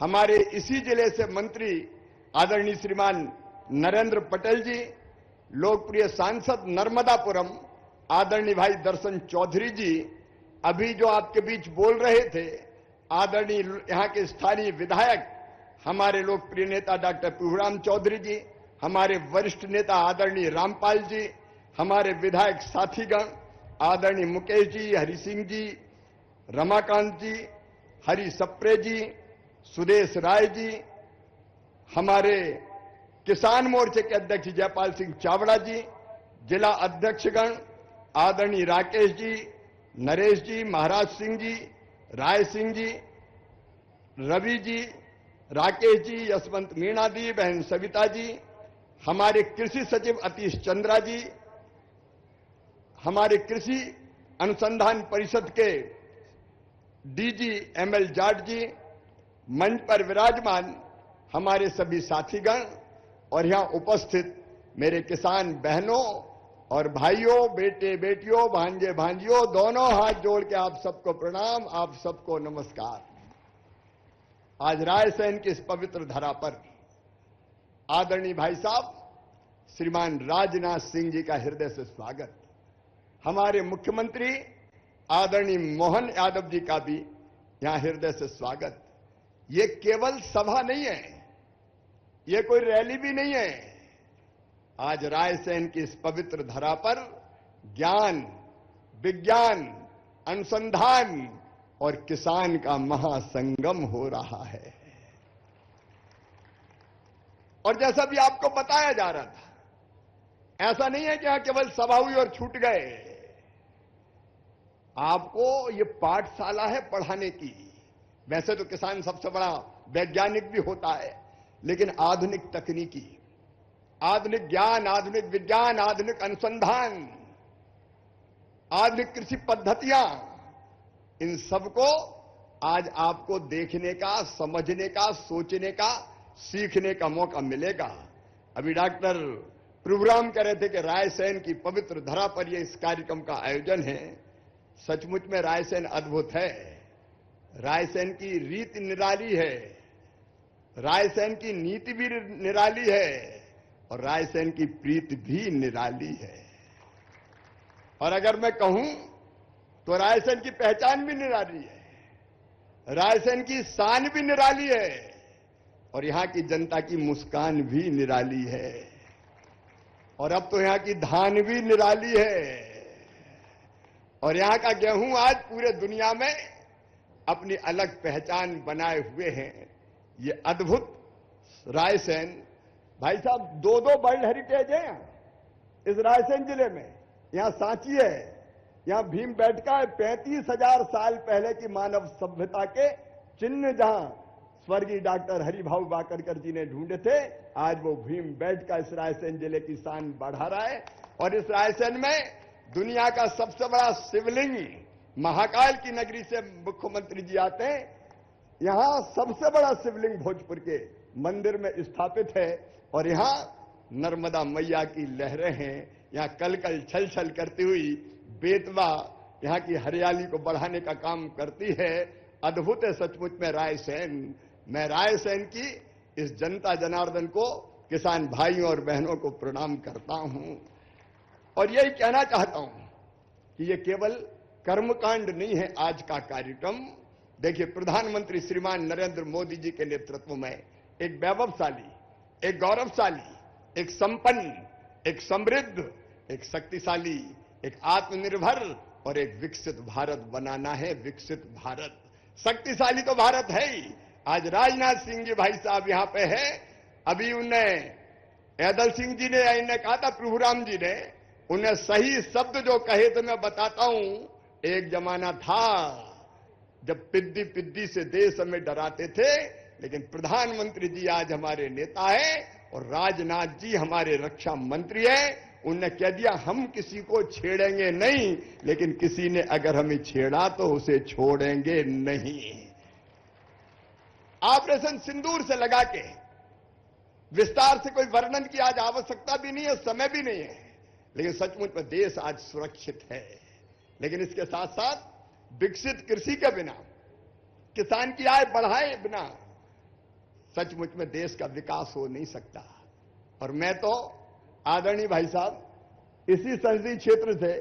हमारे इसी जिले से मंत्री आदरणीय श्रीमान नरेंद्र पटेल जी, लोकप्रिय सांसद नर्मदापुरम आदरणीय भाई दर्शन चौधरी जी, अभी जो आपके बीच बोल रहे थे आदरणीय यहां के स्थानीय विधायक हमारे लोकप्रिय नेता डॉक्टर प्रभुराम चौधरी जी, हमारे वरिष्ठ नेता आदरणीय रामपाल जी, हमारे विधायक साथीगण आदरणीय मुकेश जी, हरि सिंह जी, रमाकांत जी, हरि सप्रे जी, सुदेश राय जी, हमारे किसान मोर्चे के अध्यक्ष जयपाल सिंह चावड़ा जी, जिला अध्यक्षगण आदरणीय राकेश जी, नरेश जी, महाराज सिंह जी, राय सिंह जी, रवि जी, राकेश जी, यशवंत मीणा जी, बहन सविता जी, हमारे कृषि सचिव अतीश चंद्रा जी, हमारे कृषि अनुसंधान परिषद के डीजी एमएल जाट जी, मंच पर विराजमान हमारे सभी साथीगण और यहां उपस्थित मेरे किसान बहनों और भाइयों, बेटे बेटियों, भांजे भांजियों, दोनों हाथ जोड़ के आप सबको प्रणाम, आप सबको नमस्कार। आज रायसेन की इस पवित्र धरा पर आदरणीय भाई साहब श्रीमान राजनाथ सिंह जी का हृदय से स्वागत, हमारे मुख्यमंत्री आदरणीय मोहन यादव जी का भी यहां हृदय से स्वागत। ये केवल सभा नहीं है, ये कोई रैली भी नहीं है। आज रायसेन की इस पवित्र धरा पर ज्ञान, विज्ञान, अनुसंधान और किसान का महासंगम हो रहा है। और जैसा भी आपको बताया जा रहा था, ऐसा नहीं है कि यहां केवल सभा हुई और छूट गए। आपको ये पाठशाला है पढ़ाने की। वैसे तो किसान सबसे बड़ा वैज्ञानिक भी होता है, लेकिन आधुनिक तकनीकी, आधुनिक ज्ञान, आधुनिक विज्ञान, आधुनिक अनुसंधान, आधुनिक कृषि पद्धतियां, इन सबको आज आपको देखने का, समझने का, सोचने का, सीखने का मौका मिलेगा। अभी डॉक्टर प्रभुराम कह रहे थे कि रायसेन की पवित्र धरा पर यह इस कार्यक्रम का आयोजन है। सचमुच में रायसेन अद्भुत है। रायसेन की रीति निराली है, रायसेन की नीति भी निराली है और रायसेन की प्रीति भी निराली है। और अगर मैं कहूं तो रायसेन की पहचान भी निराली है, रायसेन की शान भी निराली है और यहां की जनता की मुस्कान भी निराली है। और अब तो यहां की धान भी निराली है और यहां का गेहूं आज पूरे दुनिया में अपनी अलग पहचान बनाए हुए हैं। ये अद्भुत रायसेन, भाई साहब, दो वर्ल्ड हेरिटेज है इस रायसेन जिले में। यहां सांची है, यहां भीम बैठका है, 35,000 साल पहले की मानव सभ्यता के चिन्ह जहां स्वर्गीय डॉक्टर हरिभाऊ बाकरकर जी ने ढूंढे थे, आज वो भीम बैठका इस रायसेन जिले की शान बढ़ा रहा है। और इस रायसेन में दुनिया का सबसे बड़ा शिवलिंग, महाकाल की नगरी से मुख्यमंत्री जी आते हैं, यहां सबसे बड़ा शिवलिंग भोजपुर के मंदिर में स्थापित है और यहां नर्मदा मैया की लहरें हैं। यहां कल कल छल छल करती हुई बेतवा यहां की हरियाली को बढ़ाने का काम करती है। अद्भुत है सचमुच में रायसेन। मैं रायसेन की इस जनता जनार्दन को, किसान भाइयों और बहनों को प्रणाम करता हूं और यही कहना चाहता हूं कि ये केवल कर्मकांड नहीं है आज का कार्यक्रम। देखिए, प्रधानमंत्री श्रीमान नरेंद्र मोदी जी के नेतृत्व में एक वैभवशाली, एक गौरवशाली, एक संपन्न, एक समृद्ध, एक शक्तिशाली, एक आत्मनिर्भर और एक विकसित भारत बनाना है। विकसित भारत, शक्तिशाली तो भारत है ही। आज राजनाथ सिंह जी भाई साहब यहां पे है। अभी उन्हें ऐदल सिंह जी ने इन्हें कहा था, प्रभुराम जी ने उन्हें सही शब्द जो कहे तो मैं बताता हूं। एक जमाना था जब पिद्दी पिद्दी से देश हमें डराते थे, लेकिन प्रधानमंत्री जी आज हमारे नेता हैं और राजनाथ जी हमारे रक्षा मंत्री हैं। उन्होंने कह दिया, हम किसी को छेड़ेंगे नहीं, लेकिन किसी ने अगर हमें छेड़ा तो उसे छोड़ेंगे नहीं। ऑपरेशन सिंदूर से लगा के विस्तार से कोई वर्णन की आज आवश्यकता भी नहीं है, समय भी नहीं है, लेकिन सचमुच में देश आज सुरक्षित है। लेकिन इसके साथ साथ विकसित कृषि के बिना, किसान की आय बढ़ाए बिना सचमुच में देश का विकास हो नहीं सकता। और मैं तो आदरणीय भाई साहब इसी संसदीय क्षेत्र से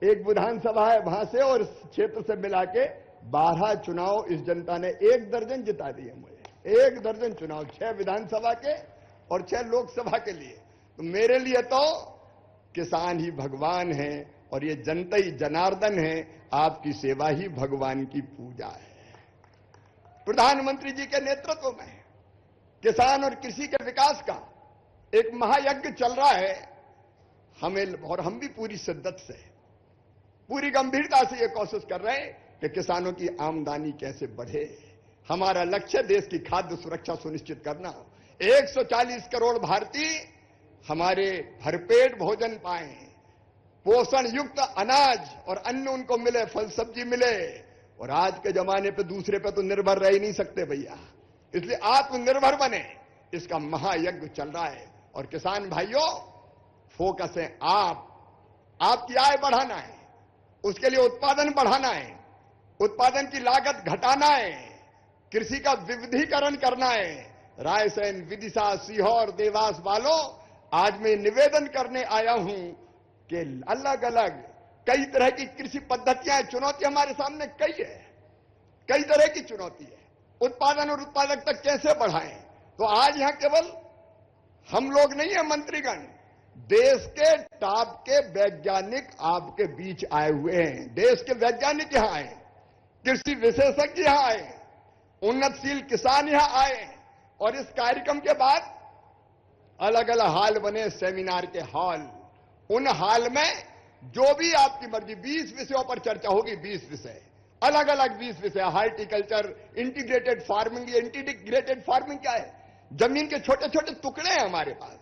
एक विधानसभा है वहां से और इस क्षेत्र से मिला के 12 चुनाव इस जनता ने 1 दर्जन जिता दिए मुझे। 1 दर्जन चुनाव, 6 विधानसभा के और 6 लोकसभा के लिए। तो मेरे लिए तो किसान ही भगवान है और ये जनता ही जनार्दन है। आपकी सेवा ही भगवान की पूजा है। प्रधानमंत्री जी के नेतृत्व में किसान और कृषि के विकास का एक महायज्ञ चल रहा है। हम भी पूरी शिद्दत से, पूरी गंभीरता से ये कोशिश कर रहे हैं कि किसानों की आमदनी कैसे बढ़े। हमारा लक्ष्य देश की खाद्य सुरक्षा सुनिश्चित करना। 140 करोड़ भारतीय हमारे भरपेट भोजन पाएं, पोषण युक्त अनाज और अन्न उनको मिले, फल सब्जी मिले। और आज के जमाने पे दूसरे पे तो निर्भर रह ही नहीं सकते भैया, इसलिए आत्मनिर्भर बने, इसका महायज्ञ चल रहा है। और किसान भाइयों, फोकस है आपकी आय बढ़ाना है, उसके लिए उत्पादन बढ़ाना है, उत्पादन की लागत घटाना है, कृषि का विविधीकरण करना है। रायसेन, विदिशा, सीहोर, देवास वालों, आज मैं निवेदन करने आया हूं कि अलग अलग कई तरह की कृषि पद्धतियां, चुनौती हमारे सामने कई तरह की चुनौती है। उत्पादन और उत्पादकता कैसे बढ़ाएं? तो आज यहां केवल हम लोग नहीं है मंत्रीगण, देश के टॉप के वैज्ञानिक आपके बीच आए हुए हैं। देश के वैज्ञानिक यहां आए, कृषि विशेषज्ञ यहां आए, उन्नतशील किसान यहां आए। और इस कार्यक्रम के बाद अलग अलग हाल बने, सेमिनार के हॉल। उन हाल में जो भी आपकी मर्जी 20 विषयों पर चर्चा होगी। 20 विषय, अलग अलग 20 विषय। Horticulture, integrated farming. ये इंटीग्रेटेड फार्मिंग क्या है? जमीन के छोटे छोटे टुकड़े हैं हमारे पास,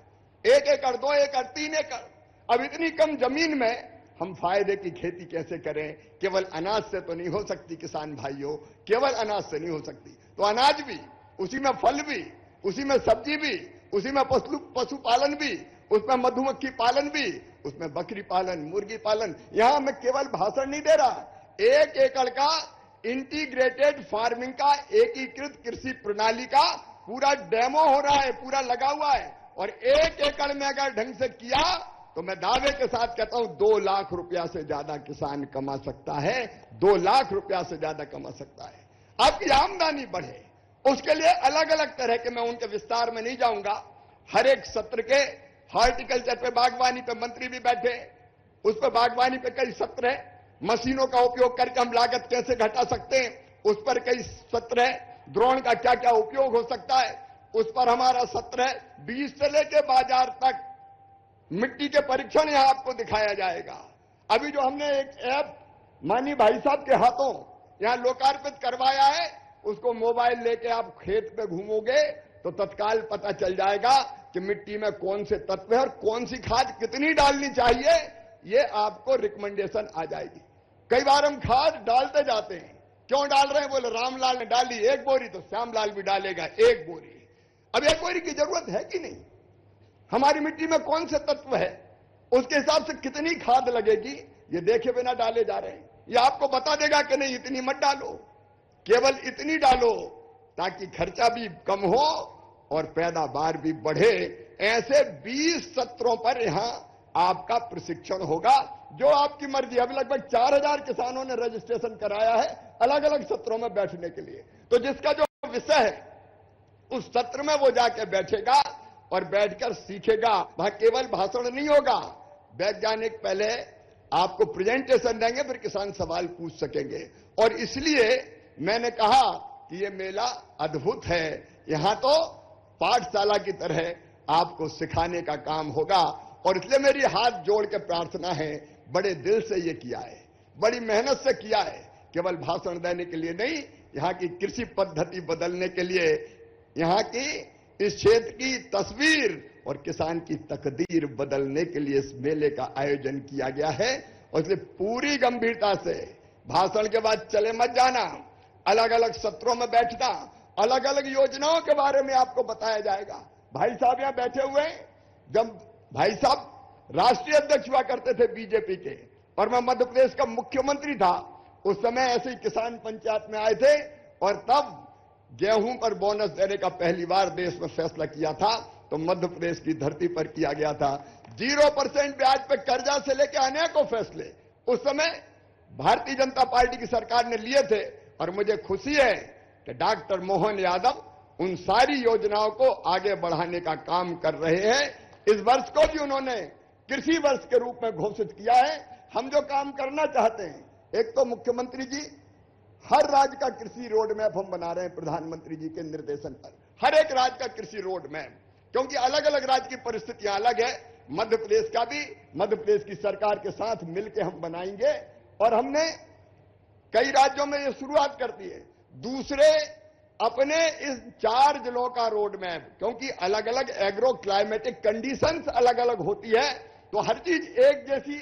1 एकड़, 2 एकड़, 3 एकड़। अब इतनी कम जमीन में हम फायदे की खेती कैसे करें? केवल अनाज से तो नहीं हो सकती किसान भाइयों, केवल अनाज से नहीं हो सकती। तो अनाज भी, उसी में फल भी, उसी में सब्जी भी, उसी में पशुपालन भी, उसमें मधुमक्खी पालन भी, उसमें बकरी पालन, मुर्गी पालन। यहां मैं केवल भाषण नहीं दे रहा, 1 एकड़ का इंटीग्रेटेड फार्मिंग का एकीकृत कृषि प्रणाली का पूरा डेमो हो रहा है, पूरा लगा हुआ है। और 1 एकड़ में अगर ढंग से किया तो मैं दावे के साथ कहता हूं 2 लाख रुपया से ज्यादा किसान कमा सकता है। 2 लाख रुपया से ज्यादा कमा सकता है। आपकी आमदनी बढ़े, उसके लिए अलग अलग तरह के, मैं उनके विस्तार में नहीं जाऊंगा। हर एक सत्र के हॉर्टिकल्चर पे, बागवानी पे मंत्री भी बैठे, उस पर बागवानी पे कई सत्र है। मशीनों का उपयोग करके हम लागत कैसे घटा सकते हैं, उस पर कई सत्र है। ड्रोन का क्या क्या उपयोग हो सकता है, उस पर हमारा सत्र है। बीज से लेके बाजार तक मिट्टी के परीक्षण यहां आपको दिखाया जाएगा। अभी जो हमने एक ऐप मानी भाई साहब के हाथों यहां लोकार्पित करवाया है, उसको मोबाइल लेके आप खेत पे घूमोगे तो तत्काल पता चल जाएगा कि मिट्टी में कौन से तत्व है और कौन सी खाद कितनी डालनी चाहिए। ये आपको रिकमेंडेशन आ जाएगी। कई बार हम खाद डालते जाते हैं, क्यों डाल रहे हैं? बोले रामलाल ने डाली 1 बोरी तो श्यामलाल भी डालेगा 1 बोरी। अब 1 बोरी की जरूरत है कि नहीं? हमारी मिट्टी में कौन से तत्व है, उसके हिसाब से कितनी खाद लगेगी, ये देखे बिना डाले जा रहे हैं। ये आपको बता देगा कि नहीं इतनी मत डालो, केवल इतनी डालो, ताकि खर्चा भी कम हो और पैदावार भी बढ़े। ऐसे 20 सत्रों पर यहां आपका प्रशिक्षण होगा, जो आपकी मर्जी। अब लगभग 4000 किसानों ने रजिस्ट्रेशन कराया है अलग अलग सत्रों में बैठने के लिए। तो जिसका जो विषय है उस सत्र में वो जाके बैठेगा और बैठकर सीखेगा। वहां केवल भाषण नहीं होगा, वैज्ञानिक पहले आपको प्रेजेंटेशन देंगे, फिर किसान सवाल पूछ सकेंगे। और इसलिए मैंने कहा कि ये मेला अद्भुत है। यहां तो पाठशाला की तरह आपको सिखाने का काम होगा। और इसलिए मेरी हाथ जोड़ के प्रार्थना है, बड़े दिल से ये किया है, बड़ी मेहनत से किया है, केवल भाषण देने के लिए नहीं, यहां की कृषि पद्धति बदलने के लिए, यहां की इस क्षेत्र की तस्वीर और किसान की तकदीर बदलने के लिए इस मेले का आयोजन किया गया है। और इसलिए पूरी गंभीरता से भाषण के बाद चले मत जाना, अलग अलग सत्रों में बैठना, अलग अलग योजनाओं के बारे में आपको बताया जाएगा। भाई साहब यहां बैठे हुए हैं, जब भाई साहब राष्ट्रीय अध्यक्ष हुआ करते थे बीजेपी के और मैं मध्य प्रदेश का मुख्यमंत्री था, उस समय ऐसे ही किसान पंचायत में आए थे और तब गेहूं पर बोनस देने का पहली बार देश में फैसला किया था, तो मध्य प्रदेश की धरती पर किया गया था। 0% ब्याज पे कर्जा से लेकर अनेकों फैसले उस समय भारतीय जनता पार्टी की सरकार ने लिए थे और मुझे खुशी है कि डॉक्टर मोहन यादव उन सारी योजनाओं को आगे बढ़ाने का काम कर रहे हैं। इस वर्ष को भी उन्होंने कृषि वर्ष के रूप में घोषित किया है। हम जो काम करना चाहते हैं, एक तो मुख्यमंत्री जी हर राज्य का कृषि रोड मैप हम बना रहे हैं प्रधानमंत्री जी के निर्देशन पर, हर एक राज्य का कृषि रोड मैप, क्योंकि अलग अलग राज्य की परिस्थितियां अलग है। मध्य प्रदेश का भी मध्य प्रदेश की सरकार के साथ मिलकर हम बनाएंगे और हमने कई राज्यों में ये शुरुआत कर दी है। दूसरे अपने इस 4 जिलों का रोड मैप, क्योंकि अलग अलग एग्रो क्लाइमेटिक कंडीशंस अलग अलग होती है, तो हर चीज एक जैसी,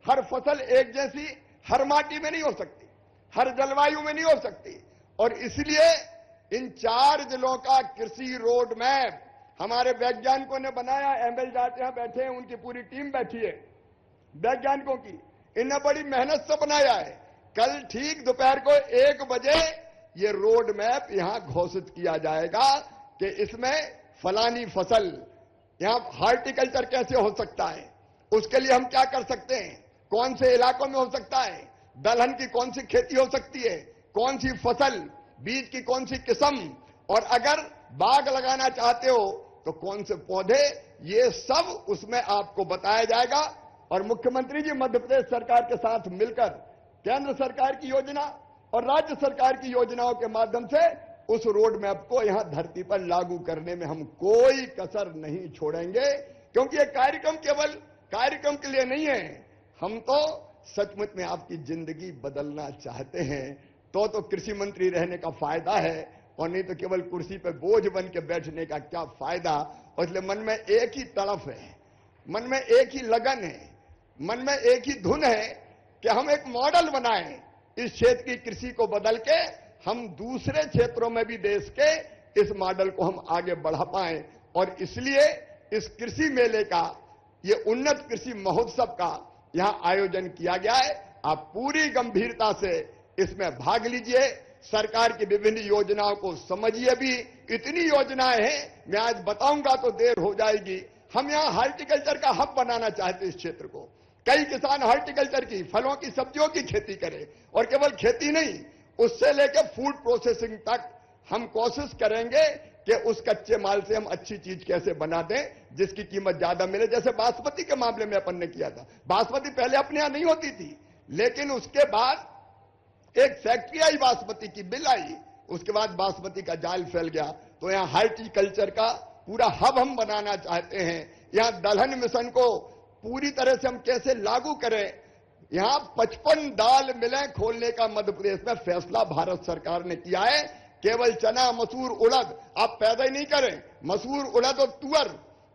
हर फसल एक जैसी हर माटी में नहीं हो सकती, हर जलवायु में नहीं हो सकती। और इसलिए इन 4 जिलों का कृषि रोड मैप हमारे वैज्ञानिकों ने बनाया। एमएल जाट यहां बैठे हैं, उनकी पूरी टीम बैठी है वैज्ञानिकों की, इन्हें बड़ी मेहनत से बनाया है। कल ठीक दोपहर को 1 बजे ये रोड मैप यहां घोषित किया जाएगा कि इसमें फलानी फसल, यहां हॉर्टिकल्चर कैसे हो सकता है, उसके लिए हम क्या कर सकते हैं, कौन से इलाकों में हो सकता है, दलहन की कौन सी खेती हो सकती है, कौन सी फसल, बीज की कौन सी किस्म, और अगर बाग लगाना चाहते हो तो कौन से पौधे, ये सब उसमें आपको बताया जाएगा। और मुख्यमंत्री जी मध्य प्रदेश सरकार के साथ मिलकर केंद्र सरकार की योजना और राज्य सरकार की योजनाओं के माध्यम से उस रोड मैप को यहां धरती पर लागू करने में हम कोई कसर नहीं छोड़ेंगे, क्योंकि ये कार्यक्रम केवल कार्यक्रम के लिए नहीं है। हम तो सचमुच में आपकी जिंदगी बदलना चाहते हैं। तो कृषि मंत्री रहने का फायदा है, और नहीं तो केवल कुर्सी पर बोझ बन के बैठने का क्या फायदा। और इसलिए मन में एक ही तड़फ है, मन में एक ही लगन है, मन में एक ही धुन है कि हम एक मॉडल बनाएं, इस क्षेत्र की कृषि को बदल के हम दूसरे क्षेत्रों में भी देश के इस मॉडल को हम आगे बढ़ा पाएं। और इसलिए इस कृषि मेले का, ये उन्नत कृषि महोत्सव का यहां आयोजन किया गया है। आप पूरी गंभीरता से इसमें भाग लीजिए, सरकार की विभिन्न योजनाओं को समझिए भी। इतनी योजनाएं हैं, मैं आज बताऊंगा तो देर हो जाएगी। हम यहां हॉर्टिकल्चर का हब बनाना चाहते हैं इस क्षेत्र को। कई किसान हॉर्टिकल्चर की, फलों की, सब्जियों की खेती करें, और केवल खेती नहीं, उससे लेकर फूड प्रोसेसिंग तक हम कोशिश करेंगे कि उस कच्चे माल से हम अच्छी चीज कैसे बना दें जिसकी कीमत ज्यादा मिले। जैसे बासमती के मामले में अपन ने किया था। बासमती पहले अपने यहां नहीं होती थी, लेकिन उसके बाद एक फैक्ट्री आई बासमती की, बिल आई, उसके बाद बासमती का जाल फैल गया। तो यहां हॉर्टिकल्चर का पूरा हब हम बनाना चाहते हैं। यहां दलहन मिशन को पूरी तरह से हम कैसे लागू करें। यहां 55 दाल मिलें खोलने का मध्य प्रदेश में फैसला भारत सरकार ने किया है। केवल चना, मसूर, उड़द आप पैदा ही नहीं करें, मसूर, उड़द और तुअर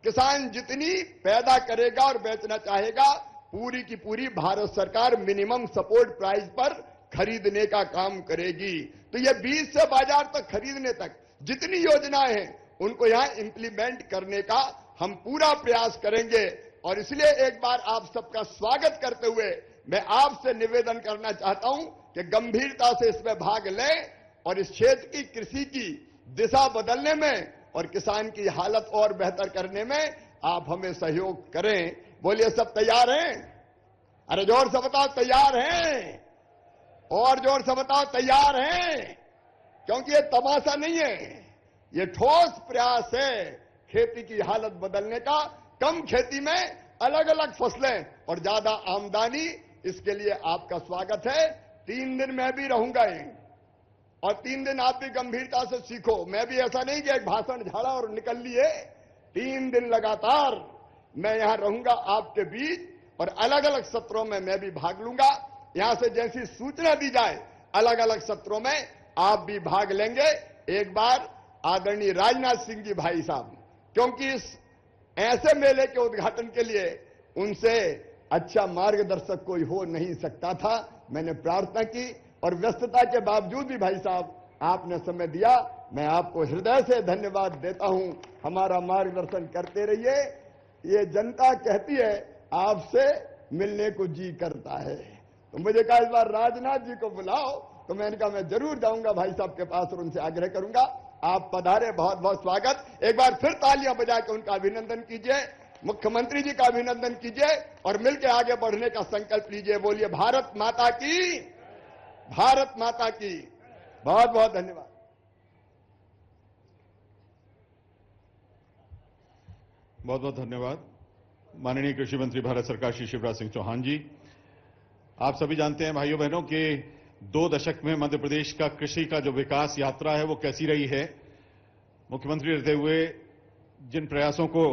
किसान जितनी पैदा करेगा और बेचना चाहेगा, पूरी की पूरी भारत सरकार मिनिमम सपोर्ट प्राइस पर खरीदने का काम करेगी। तो ये बीज से बाजार तक खरीदने तक जितनी योजनाएं हैं, उनको यहां इंप्लीमेंट करने का हम पूरा प्रयास करेंगे। और इसलिए एक बार आप सबका स्वागत करते हुए मैं आपसे निवेदन करना चाहता हूं कि गंभीरता से इसमें भाग लें और इस क्षेत्र की कृषि की दिशा बदलने में और किसान की हालत और बेहतर करने में आप हमें सहयोग करें। बोलिए, सब तैयार हैं? अरे जोर से बताओ, तैयार हैं? और जोर से बताओ, तैयार हैं? क्योंकि ये तमाशा नहीं है, ये ठोस प्रयास है खेती की हालत बदलने का। कम खेती में अलग अलग फसलें और ज्यादा आमदनी, इसके लिए आपका स्वागत है। 3 दिन मैं भी रहूंगा और 3 दिन आप भी गंभीरता से सीखो। मैं भी ऐसा नहीं कि एक भाषण झाड़ा और निकल लिए। 3 दिन लगातार मैं यहां रहूंगा आपके बीच, और अलग अलग सत्रों में मैं भी भाग लूंगा। यहां से जैसी सूचना दी जाए, अलग अलग सत्रों में आप भी भाग लेंगे। एक बार आदरणीय राजनाथ सिंह जी भाई साहब, क्योंकि इस ऐसे मेले के उद्घाटन के लिए उनसे अच्छा मार्गदर्शक कोई हो नहीं सकता था, मैंने प्रार्थना की, और व्यस्तता के बावजूद भी भाई साहब आपने समय दिया। मैं आपको हृदय से धन्यवाद देता हूं। हमारा मार्गदर्शन करते रहिए। ये जनता कहती है आपसे मिलने को जी करता है, तो मुझे कहा इस बार राजनाथ जी को बुलाओ, तो मैंने कहा मैं जरूर जाऊंगा भाई साहब के पास और उनसे आग्रह करूंगा। आप पधारे, बहुत बहुत स्वागत। एक बार फिर तालियां बजा के उनका अभिनंदन कीजिए। मुख्यमंत्री जी का अभिनंदन कीजिए और मिलकर आगे बढ़ने का संकल्प लीजिए। बोलिए भारत माता की, भारत माता की। बहुत बहुत धन्यवाद। बहुत बहुत धन्यवाद माननीय कृषि मंत्री भारत सरकार श्री शिवराज सिंह चौहान जी। आप सभी जानते हैं भाइयों बहनों कि 2 दशक में मध्य प्रदेश का कृषि का जो विकास यात्रा है वो कैसी रही है। मुख्यमंत्री रहते हुए जिन प्रयासों को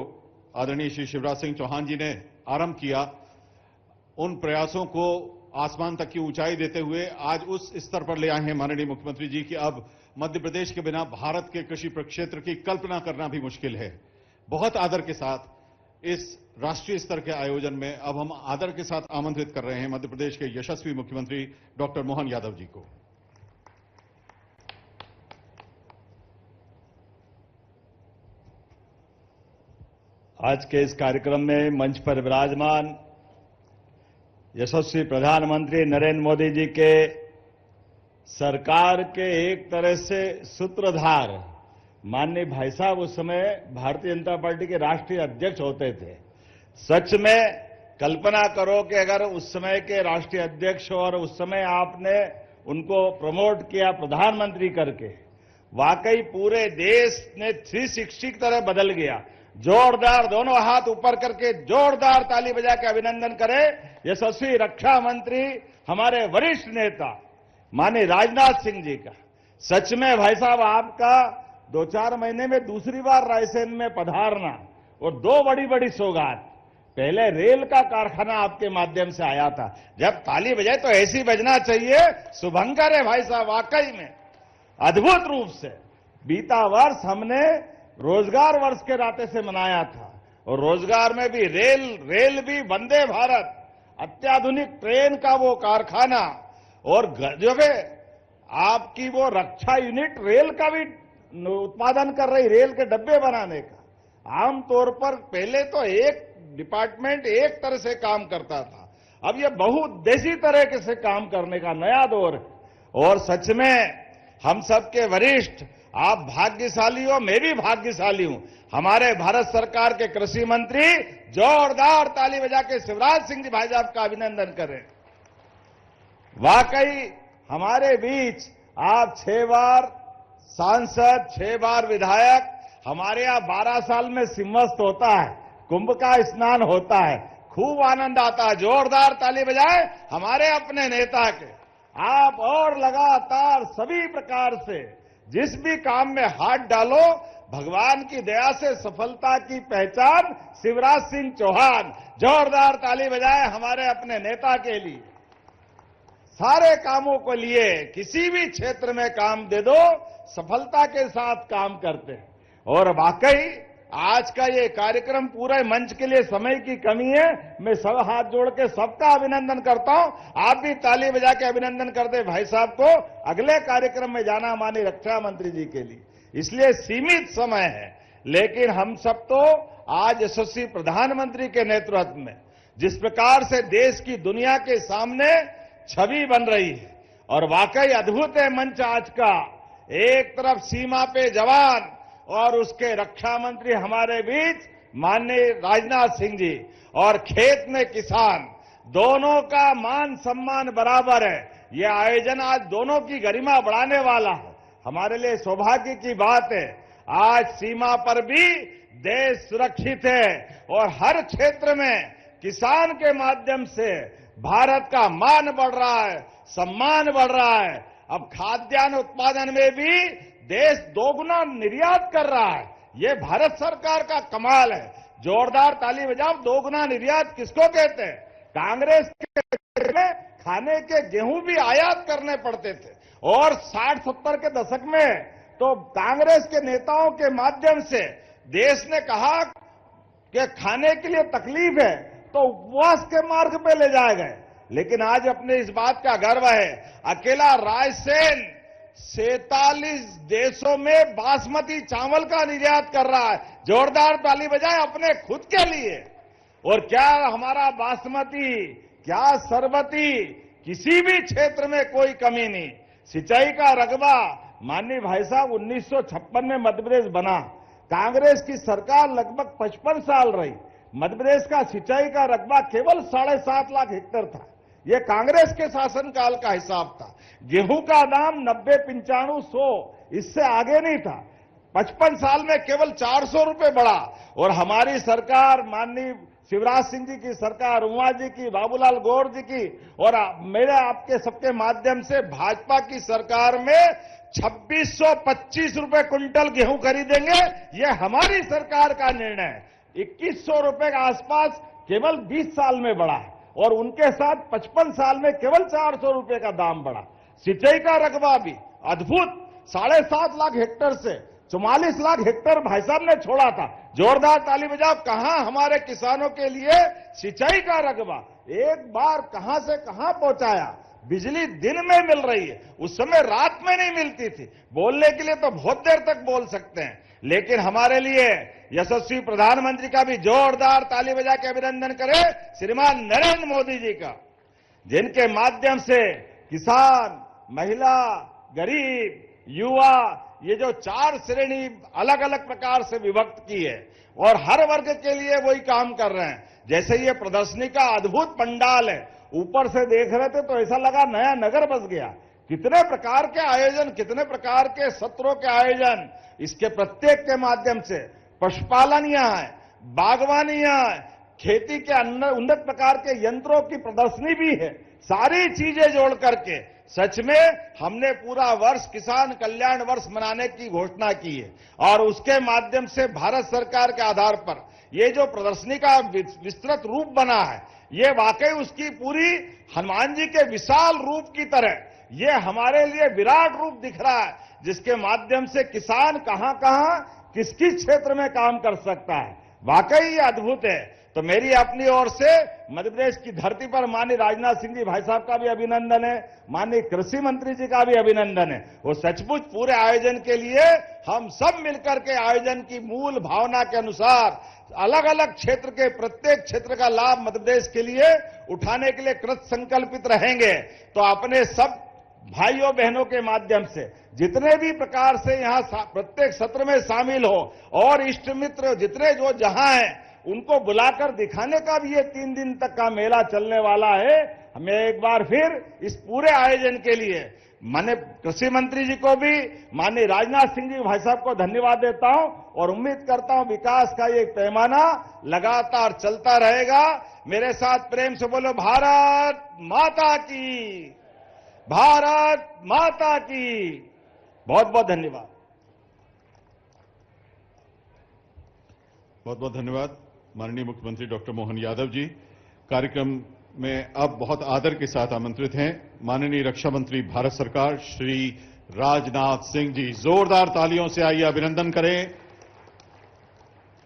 आदरणीय श्री शिवराज सिंह चौहान जी ने आरंभ किया, उन प्रयासों को आसमान तक की ऊंचाई देते हुए आज उस स्तर पर ले आए हैं माननीय मुख्यमंत्री जी कि अब मध्य प्रदेश के बिना भारत के कृषि प्रक्षेत्र की कल्पना करना भी मुश्किल है। बहुत आदर के साथ इस राष्ट्रीय स्तर के आयोजन में अब हम आदर के साथ आमंत्रित कर रहे हैं मध्य प्रदेश के यशस्वी मुख्यमंत्री डॉक्टर मोहन यादव जी को। आज के इस कार्यक्रम में मंच पर विराजमान यशस्वी प्रधानमंत्री नरेंद्र मोदी जी के सरकार के एक तरह से सूत्रधार माननीय भाई साहब उस समय भारतीय जनता पार्टी के राष्ट्रीय अध्यक्ष होते थे। सच में कल्पना करो कि अगर उस समय के राष्ट्रीय अध्यक्ष और उस समय आपने उनको प्रमोट किया प्रधानमंत्री करके, वाकई पूरे देश ने 360 की तरह बदल गया। जोरदार दोनों हाथ ऊपर करके जोरदार ताली बजा के अभिनंदन करें यशस्वी रक्षा मंत्री हमारे वरिष्ठ नेता माननीय राजनाथ सिंह जी का। सच में भाई साहब आपका 2-4 महीने में दूसरी बार रायसेन में पधारना और 2 बड़ी बड़ी सौगात। पहले रेल का कारखाना आपके माध्यम से आया था, जब ताली बजाए तो ऐसी बजना चाहिए। शुभंकर है भाई साहब, वाकई में अद्भुत रूप से। बीता वर्ष हमने रोजगार वर्ष के नाते से मनाया था और रोजगार में भी रेल भी वंदे भारत, अत्याधुनिक ट्रेन का वो कारखाना और जो है आपकी वो रक्षा यूनिट रेल का भी उत्पादन कर रही, रेल के डब्बे बनाने का। आमतौर पर पहले तो एक डिपार्टमेंट एक तरह से काम करता था, अब ये बहुउद्देशीय तरीके से काम करने का नया दौर है। और सच में हम सबके वरिष्ठ आप भाग्यशाली हो, मैं भी भाग्यशाली हूं। हमारे भारत सरकार के कृषि मंत्री जोरदार ताली बजा के शिवराज सिंह जी भाई साहब का अभिनंदन करें। वाकई हमारे बीच आप 6 बार सांसद, 6 बार विधायक। हमारे यहां 12 साल में सिंहस्थ होता है, कुंभ का स्नान होता है, खूब आनंद आता है। जोरदार ताली बजाए हमारे अपने नेता के। आप और लगातार सभी प्रकार से जिस भी काम में हाथ डालो, भगवान की दया से सफलता की पहचान शिवराज सिंह चौहान। जोरदार ताली बजाए हमारे अपने नेता के लिए। सारे कामों को लिए किसी भी क्षेत्र में काम दे दो, सफलता के साथ काम करते हैं। और वाकई आज का ये कार्यक्रम पूरे मंच के लिए समय की कमी है। मैं सब हाथ जोड़ के सबका अभिनंदन करता हूं। आप भी ताली बजा के अभिनंदन कर दे भाई साहब को। अगले कार्यक्रम में जाना माननीय रक्षा मंत्री जी के लिए, इसलिए सीमित समय है, लेकिन हम सब तो आज यशस्वी प्रधानमंत्री के नेतृत्व में जिस प्रकार से देश की दुनिया के सामने छवि बन रही है, और वाकई अद्भुत है मंच आज का। एक तरफ सीमा पे जवान और उसके रक्षा मंत्री हमारे बीच माननीय राजनाथ सिंह जी, और खेत में किसान, दोनों का मान सम्मान बराबर है। यह आयोजन आज दोनों की गरिमा बढ़ाने वाला है। हमारे लिए सौभाग्य की बात है, आज सीमा पर भी देश सुरक्षित है और हर क्षेत्र में किसान के माध्यम से भारत का मान बढ़ रहा है, सम्मान बढ़ रहा है। अब खाद्यान्न उत्पादन में भी देश 2 गुना निर्यात कर रहा है। ये भारत सरकार का कमाल है। जोरदार ताली बजाओ। 2 गुना निर्यात किसको कहते हैं? कांग्रेस के में खाने के गेहूं भी आयात करने पड़ते थे, और 60-70 के दशक में तो कांग्रेस के नेताओं के माध्यम से देश ने कहा कि खाने के लिए तकलीफ है तो उपवास के मार्ग पे ले जाए गए। लेकिन आज अपने इस बात का गर्व है, अकेला रायसेन 47 देशों में बासमती चावल का निर्यात कर रहा है। जोरदार ताली बजाए अपने खुद के लिए। और क्या हमारा बासमती, क्या सरबती, किसी भी क्षेत्र में कोई कमी नहीं। सिंचाई का रकबा माननीय भाई साहब 1956 में मध्य प्रदेश बना। कांग्रेस की सरकार लगभग 55 साल रही। मध्य प्रदेश का सिंचाई का रकबा केवल 7.5 लाख हेक्टेयर था। यह कांग्रेस के शासनकाल का हिसाब था। गेहूं का दाम 90, 95, 100 इससे आगे नहीं था। 55 साल में केवल 400 रुपए बढ़ा। और हमारी सरकार, माननीय शिवराज सिंह जी की सरकार, उमा जी की, बाबूलाल गौर जी की और मेरे आपके सबके माध्यम से भाजपा की सरकार में 2625 रुपए क्विंटल गेहूं खरीदेंगे। यह हमारी सरकार का निर्णय है। 2100 रुपए के आसपास केवल 20 साल में बढ़ा है और उनके साथ 55 साल में केवल 400 रुपए का दाम बढ़ा। सिंचाई का रकबा भी अद्भुत 7.5 लाख हेक्टेयर से 44 लाख हेक्टेयर भाई साहब ने छोड़ा था। जोरदार ताली बजाओ। कहां हमारे किसानों के लिए सिंचाई का रकबा एक बार कहां से कहां पहुंचाया। बिजली दिन में मिल रही है, उस समय रात में नहीं मिलती थी। बोलने के लिए तो बहुत देर तक बोल सकते हैं, लेकिन हमारे लिए यशस्वी प्रधानमंत्री का भी जोरदार ताली बजा के अभिनंदन करें श्रीमान नरेंद्र मोदी जी का, जिनके माध्यम से किसान, महिला, गरीब, युवा, ये जो 4 श्रेणी अलग अलग प्रकार से विभक्त की है और हर वर्ग के लिए वही काम कर रहे हैं। जैसे ये प्रदर्शनी का अद्भुत पंडाल है, ऊपर से देख रहे थे तो ऐसा लगा नया नगर बस गया। कितने प्रकार के आयोजन, कितने प्रकार के सत्रों के आयोजन, इसके प्रत्येक के माध्यम से पशुपालन यहाँ है, बागवानी यहाँ है, खेती के उन्नत प्रकार के यंत्रों की प्रदर्शनी भी है। सारी चीजें जोड़ करके सच में हमने पूरा वर्ष किसान कल्याण वर्ष मनाने की घोषणा की है और उसके माध्यम से भारत सरकार के आधार पर ये जो प्रदर्शनी का विस्तृत रूप बना है, ये वाकई उसकी पूरी हनुमान जी के विशाल रूप की तरह ये हमारे लिए विराट रूप दिख रहा है, जिसके माध्यम से किसान कहां कहां किस किस क्षेत्र में काम कर सकता है। वाकई ये अद्भुत है। तो मेरी अपनी ओर से मध्य प्रदेश की धरती पर माननीय राजनाथ सिंह जी भाई साहब का भी अभिनंदन है, माननीय कृषि मंत्री जी का भी अभिनंदन है। वो सचमुच पूरे आयोजन के लिए हम सब मिलकर के आयोजन की मूल भावना के अनुसार अलग अलग क्षेत्र के प्रत्येक क्षेत्र का लाभ मध्य प्रदेश के लिए उठाने के लिए कृत संकल्पित रहेंगे। तो अपने सब भाइयों बहनों के माध्यम से जितने भी प्रकार से यहाँ प्रत्येक सत्र में शामिल हो और इष्ट मित्र जितने जो जहां हैं उनको बुलाकर दिखाने का भी ये 3 दिन तक का मेला चलने वाला है। हमें एक बार फिर इस पूरे आयोजन के लिए माननीय कृषि मंत्री जी को भी, माननीय राजनाथ सिंह जी भाई साहब को धन्यवाद देता हूं और उम्मीद करता हूं विकास का ये पैमाना लगातार चलता रहेगा। मेरे साथ प्रेम से बोलो भारत माता की, भारत माता की। बहुत बहुत धन्यवाद। बहुत बहुत धन्यवाद माननीय मुख्यमंत्री डॉक्टर मोहन यादव जी। कार्यक्रम में अब बहुत आदर के साथ आमंत्रित हैं माननीय रक्षा मंत्री भारत सरकार श्री राजनाथ सिंह जी। जोरदार तालियों से आइए अभिनंदन करें।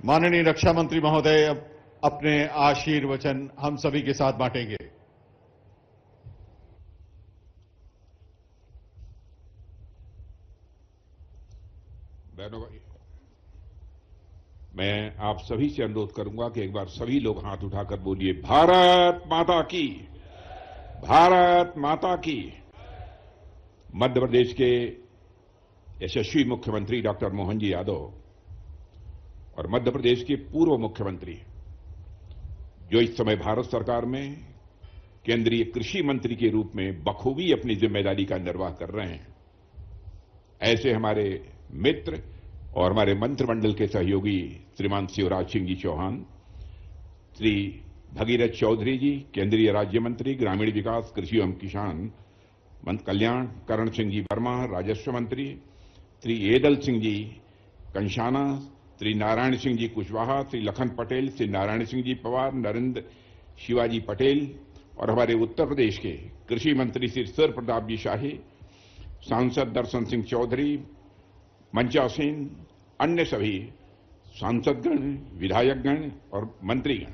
माननीय रक्षा मंत्री महोदय अब अपने आशीर्वचन हम सभी के साथ बांटेंगे। बहनों भाई, मैं आप सभी से अनुरोध करूंगा कि एक बार सभी लोग हाथ उठाकर बोलिए भारत माता की, भारत माता की। मध्य प्रदेश के यशस्वी मुख्यमंत्री डॉक्टर मोहन जी यादव और मध्य प्रदेश के पूर्व मुख्यमंत्री जो इस समय भारत सरकार में केंद्रीय कृषि मंत्री के रूप में बखूबी अपनी जिम्मेदारी का निर्वाह कर रहे हैं, ऐसे हमारे मित्र और हमारे मंत्रिमंडल के सहयोगी श्रीमान शिवराज सिंह जी चौहान, श्री भगीरथ चौधरी जी केंद्रीय राज्य मंत्री ग्रामीण विकास कृषि एवं किसान कल्याण, करण सिंह जी वर्मा राजस्व मंत्री, श्री एदल सिंह जी कंशाना, श्री नारायण सिंह जी कुशवाहा, श्री लखन पटेल, श्री नारायण सिंह जी पवार, नरेंद्र शिवाजी पटेल और हमारे उत्तर प्रदेश के कृषि मंत्री श्री सर प्रताप जी शाही, सांसद दर्शन सिंह चौधरी, मंचासीन अन्य सभी सांसदगण, विधायकगण और मंत्रीगण।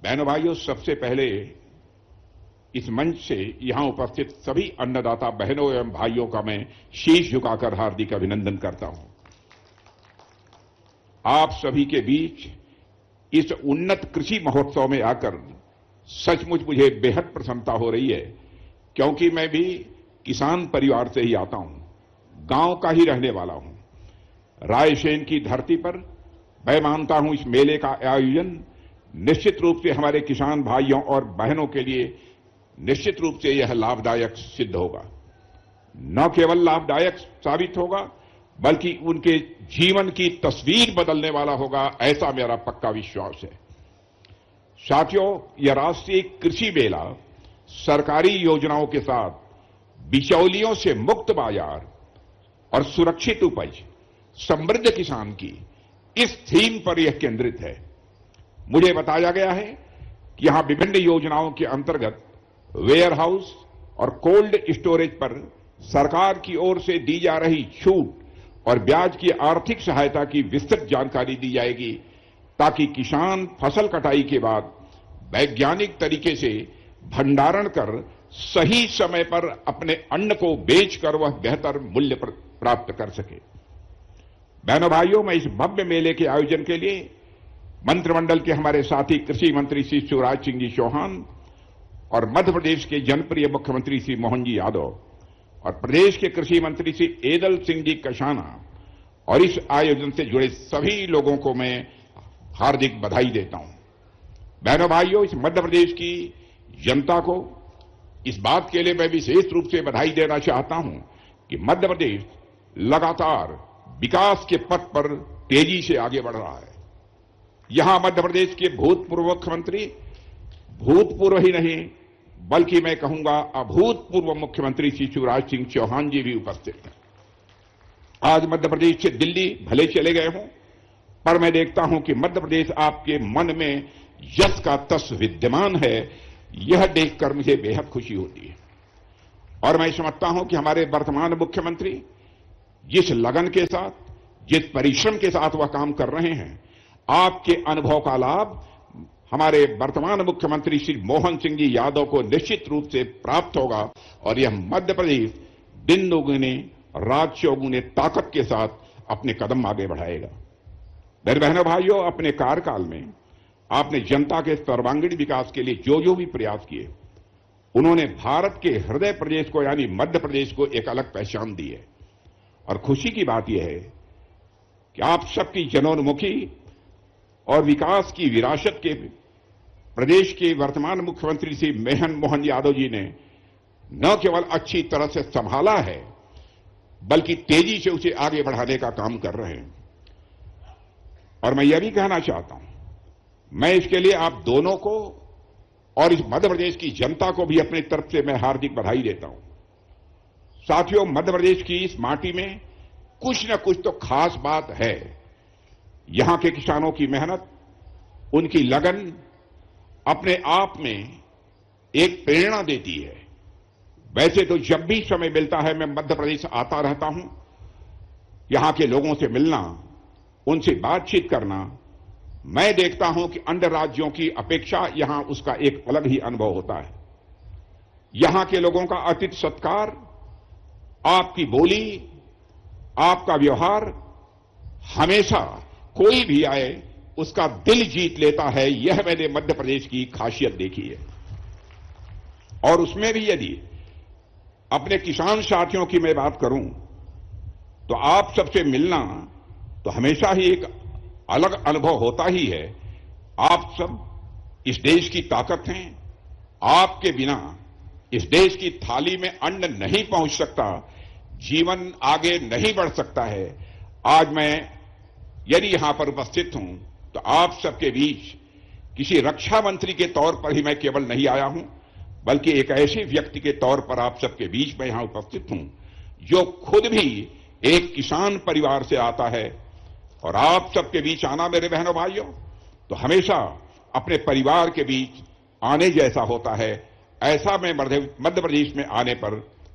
बहनों भाइयों, सबसे पहले इस मंच से यहां उपस्थित सभी अन्नदाता बहनों एवं भाइयों का मैं शीश झुकाकर हार्दिक अभिनंदन करता हूं। आप सभी के बीच इस उन्नत कृषि महोत्सव में आकर सचमुच मुझे बेहद प्रसन्नता हो रही है, क्योंकि मैं भी किसान परिवार से ही आता हूं, गांव का ही रहने वाला हूं। रायसेन की धरती पर मैं मानता हूं इस मेले का आयोजन निश्चित रूप से हमारे किसान भाइयों और बहनों के लिए निश्चित रूप से यह लाभदायक सिद्ध होगा। न केवल लाभदायक साबित होगा बल्कि उनके जीवन की तस्वीर बदलने वाला होगा, ऐसा मेरा पक्का विश्वास है। साथियों, यह राष्ट्रीय कृषि मेला सरकारी योजनाओं के साथ बिचौलियों से मुक्त बाजार और सुरक्षित उपज, समृद्ध किसान की इस थीम पर यह केंद्रित है। मुझे बताया गया है कि यहां विभिन्न योजनाओं के अंतर्गत वेयर हाउस और कोल्ड स्टोरेज पर सरकार की ओर से दी जा रही छूट और ब्याज की आर्थिक सहायता की विस्तृत जानकारी दी जाएगी, ताकि किसान फसल कटाई के बाद वैज्ञानिक तरीके से भंडारण कर सही समय पर अपने अन्न को बेचकर वह बेहतर मूल्य प्राप्त कर सके। बहनों भाइयों, मैं इस भव्य मेले के आयोजन के लिए मंत्रिमंडल के हमारे साथी कृषि मंत्री श्री शिवराज सिंह जी चौहान और मध्य प्रदेश के जनप्रिय मुख्यमंत्री श्री मोहन जी यादव और प्रदेश के कृषि मंत्री श्री एदल सिंह जी कशाना और इस आयोजन से जुड़े सभी लोगों को मैं हार्दिक बधाई देता हूं। बहनों भाइयों, इस मध्य प्रदेश की जनता को इस बात के लिए मैं विशेष रूप से बधाई देना चाहता हूं कि मध्य प्रदेश लगातार विकास के पथ पर तेजी से आगे बढ़ रहा है। यहां मध्य प्रदेश के भूतपूर्व मुख्यमंत्री, भूतपूर्व ही नहीं बल्कि मैं कहूंगा अभूतपूर्व मुख्यमंत्री श्री शिवराज सिंह चौहान जी भी उपस्थित हैं। आज मध्य प्रदेश से दिल्ली भले चले गए हों, पर मैं देखता हूं कि मध्य प्रदेश आपके मन में यश का तस विद्यमान है। यह देखकर मुझे बेहद खुशी होती है और मैं समझता हूं कि हमारे वर्तमान मुख्यमंत्री जिस लगन के साथ, जिस परिश्रम के साथ वह काम कर रहे हैं, आपके अनुभव का लाभ हमारे वर्तमान मुख्यमंत्री श्री मोहन सिंह जी यादव को निश्चित रूप से प्राप्त होगा और यह मध्य प्रदेश दिन दोगुने रात चौगुने ताकत के साथ अपने कदम आगे बढ़ाएगा। मेरे बहनों भाइयों, अपने कार्यकाल में आपने जनता के सर्वांगीण विकास के लिए जो जो भी प्रयास किए, उन्होंने भारत के हृदय प्रदेश को यानी मध्य प्रदेश को एक अलग पहचान दी है। और खुशी की बात यह है कि आप सबकी जनोन्मुखी और विकास की विरासत के प्रदेश के वर्तमान मुख्यमंत्री श्री मोहन यादव जी ने न केवल अच्छी तरह से संभाला है बल्कि तेजी से उसे आगे बढ़ाने का काम कर रहे हैं। और मैं यह भी कहना चाहता हूं, मैं इसके लिए आप दोनों को और इस मध्य प्रदेश की जनता को भी अपनी तरफ से मैं हार्दिक बधाई देता हूं। साथियों, मध्य प्रदेश की इस माटी में कुछ न कुछ तो खास बात है। यहां के किसानों की मेहनत, उनकी लगन अपने आप में एक प्रेरणा देती है। वैसे तो जब भी समय मिलता है मैं मध्य प्रदेश आता रहता हूं। यहां के लोगों से मिलना, उनसे बातचीत करना, मैं देखता हूं कि अन्य राज्यों की अपेक्षा यहां उसका एक अलग ही अनुभव होता है। यहां के लोगों का अतिथि सत्कार, आपकी बोली, आपका व्यवहार हमेशा कोई भी आए उसका दिल जीत लेता है। यह मैंने मध्य प्रदेश की खासियत देखी है। और उसमें भी यदि अपने किसान साथियों की मैं बात करूं तो आप सबसे मिलना तो हमेशा ही एक अलग अनुभव होता ही है। आप सब इस देश की ताकत हैं। आपके बिना इस देश की थाली में अन्न नहीं पहुंच सकता, जीवन आगे नहीं बढ़ सकता है। आज मैं यदि यहां पर उपस्थित हूं तो आप सबके बीच किसी रक्षा मंत्री के तौर पर ही मैं केवल नहीं आया हूं, बल्कि एक ऐसे व्यक्ति के तौर पर आप सबके बीच में यहां उपस्थित हूं जो खुद भी एक किसान परिवार से आता है। और आप सबके बीच आना मेरे बहनों भाइयों तो हमेशा अपने परिवार के बीच आने जैसा होता है। ऐसा मैं मध्य प्रदेश में आने पर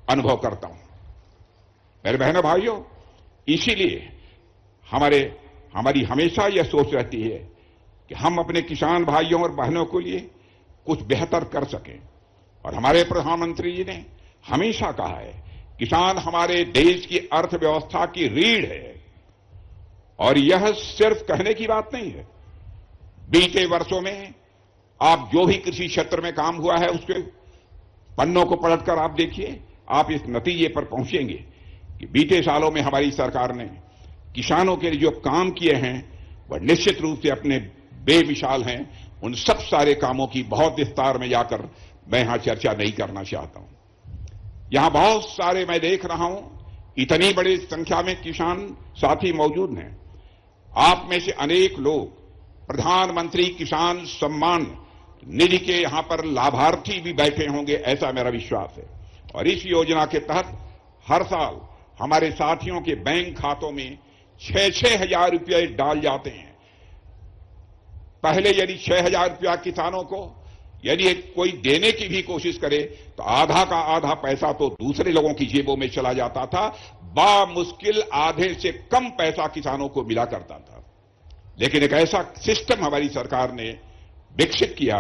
अनुभव करता हूं। मेरे बहनों भाइयों, इसीलिए हमारी हमेशा यह सोच रहती है कि हम अपने किसान भाइयों और बहनों के लिए कुछ बेहतर कर सकें। और हमारे प्रधानमंत्री जी ने हमेशा कहा है, किसान हमारे देश की अर्थव्यवस्था की रीढ़ है। और यह सिर्फ कहने की बात नहीं है। बीते वर्षों में आप जो भी कृषि क्षेत्र में काम हुआ है उसके पन्नों को पलटकर आप देखिए, आप इस नतीजे पर पहुंचेंगे कि बीते सालों में हमारी सरकार ने किसानों के लिए जो काम किए हैं वह निश्चित रूप से अपने बेमिसाल हैं। उन सब सारे कामों की बहुत विस्तार में जाकर मैं यहां चर्चा नहीं करना चाहता हूं। यहां बहुत सारे मैं देख रहा हूं, इतनी बड़ी संख्या में किसान साथी मौजूद हैं। आप में से अनेक लोग प्रधानमंत्री किसान सम्मान निधि के यहां पर लाभार्थी भी बैठे होंगे, ऐसा मेरा विश्वास है। और इस योजना के तहत हर साल हमारे साथियों के बैंक खातों में 6-6 हजार रुपये डाल जाते हैं। पहले यदि 6,000 रुपया किसानों को यदि कोई देने की भी कोशिश करे तो आधा का आधा पैसा तो दूसरे लोगों की जेबों में चला जाता था, बामुश्किल आधे से कम पैसा किसानों को मिला करता था। लेकिन एक ऐसा सिस्टम हमारी सरकार ने विकसित किया,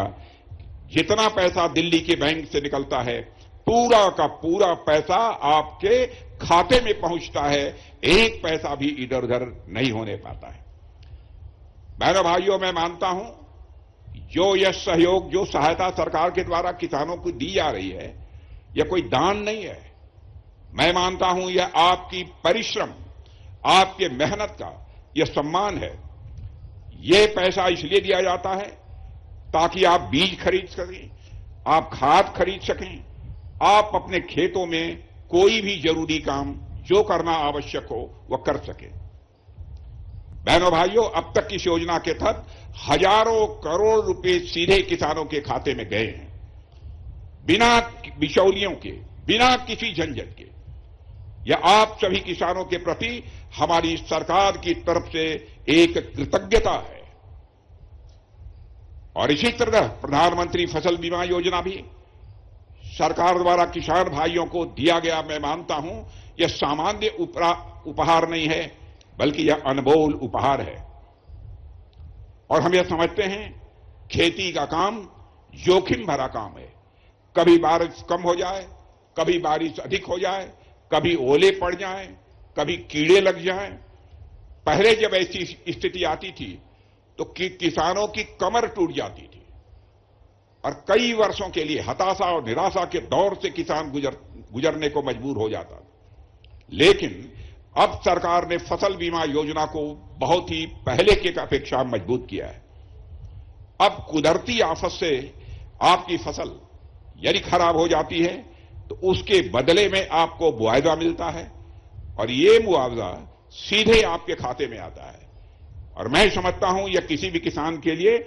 जितना पैसा दिल्ली के बैंक से निकलता है पूरा का पूरा पैसा आपके खाते में पहुंचता है, एक पैसा भी इधर उधर नहीं होने पाता है। बहनों भाइयों, मैं मानता हूं जो यह सहयोग, जो सहायता सरकार के द्वारा किसानों को दी जा रही है, यह कोई दान नहीं है। मैं मानता हूं यह आपकी परिश्रम, आपके मेहनत का यह सम्मान है। यह पैसा इसलिए दिया जाता है ताकि आप बीज खरीद सकें, आप खाद खरीद सकें, आप अपने खेतों में कोई भी जरूरी काम जो करना आवश्यक हो वह कर सकें। बहनों भाइयों, अब तक इस योजना के तहत हजारों करोड़ रुपए सीधे किसानों के खाते में गए हैं, बिना बिचौलियों के, बिना किसी झंझट के। यह आप सभी किसानों के प्रति हमारी सरकार की तरफ से एक कृतज्ञता है। और इसी तरह प्रधानमंत्री फसल बीमा योजना भी सरकार द्वारा किसान भाइयों को दिया गया, मैं मानता हूं यह सामान्य उपहार नहीं है, बल्कि यह अनमोल उपहार है। और हम यह समझते हैं खेती का काम जोखिम भरा काम है। कभी बारिश कम हो जाए, कभी बारिश अधिक हो जाए, कभी ओले पड़ जाएं, कभी कीड़े लग जाएं। पहले जब ऐसी स्थिति आती थी तो किसानों की कमर टूट जाती थी और कई वर्षों के लिए हताशा और निराशा के दौर से किसान गुजरने को मजबूर हो जाता था। लेकिन अब सरकार ने फसल बीमा योजना को बहुत ही पहले के अपेक्षा मजबूत किया है। अब कुदरती आफत से आपकी फसल यदि खराब हो जाती है तो उसके बदले में आपको मुआवजा मिलता है और ये मुआवजा सीधे आपके खाते में आता है। और मैं समझता हूं यह किसी भी किसान के लिए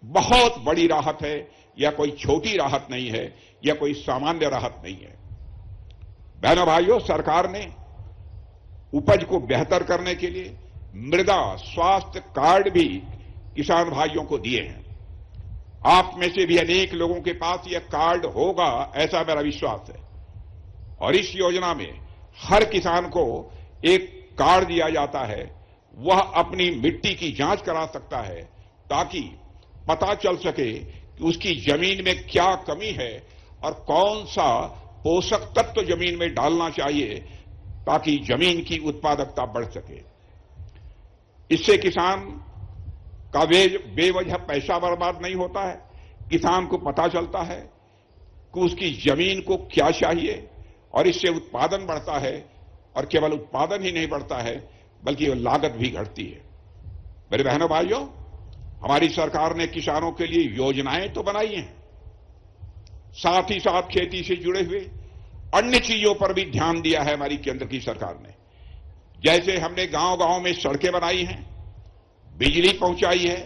बहुत बड़ी राहत है, या कोई छोटी राहत नहीं है, या कोई सामान्य राहत नहीं है। बहनों भाइयों, सरकार ने उपज को बेहतर करने के लिए मृदा स्वास्थ्य कार्ड भी किसान भाइयों को दिए हैं। आप में से भी अनेक लोगों के पास यह कार्ड होगा, ऐसा मेरा विश्वास है। और इस योजना में हर किसान को एक कार्ड दिया जाता है, वह अपनी मिट्टी की जांच करा सकता है ताकि पता चल सके कि उसकी जमीन में क्या कमी है और कौन सा पोषक तत्व जमीन में डालना चाहिए ताकि जमीन की उत्पादकता बढ़ सके। इससे किसान का बेवजह पैसा बर्बाद नहीं होता है। किसान को पता चलता है कि उसकी जमीन को क्या चाहिए और इससे उत्पादन बढ़ता है, और केवल उत्पादन ही नहीं बढ़ता है बल्कि वह लागत भी घटती है। मेरे बहनों भाइयों, हमारी सरकार ने किसानों के लिए योजनाएं तो बनाई हैं, साथ ही साथ खेती से जुड़े हुए अन्य चीजों पर भी ध्यान दिया है हमारी केंद्र की सरकार ने। जैसे हमने गांव-गांव में सड़कें बनाई हैं, बिजली पहुंचाई है,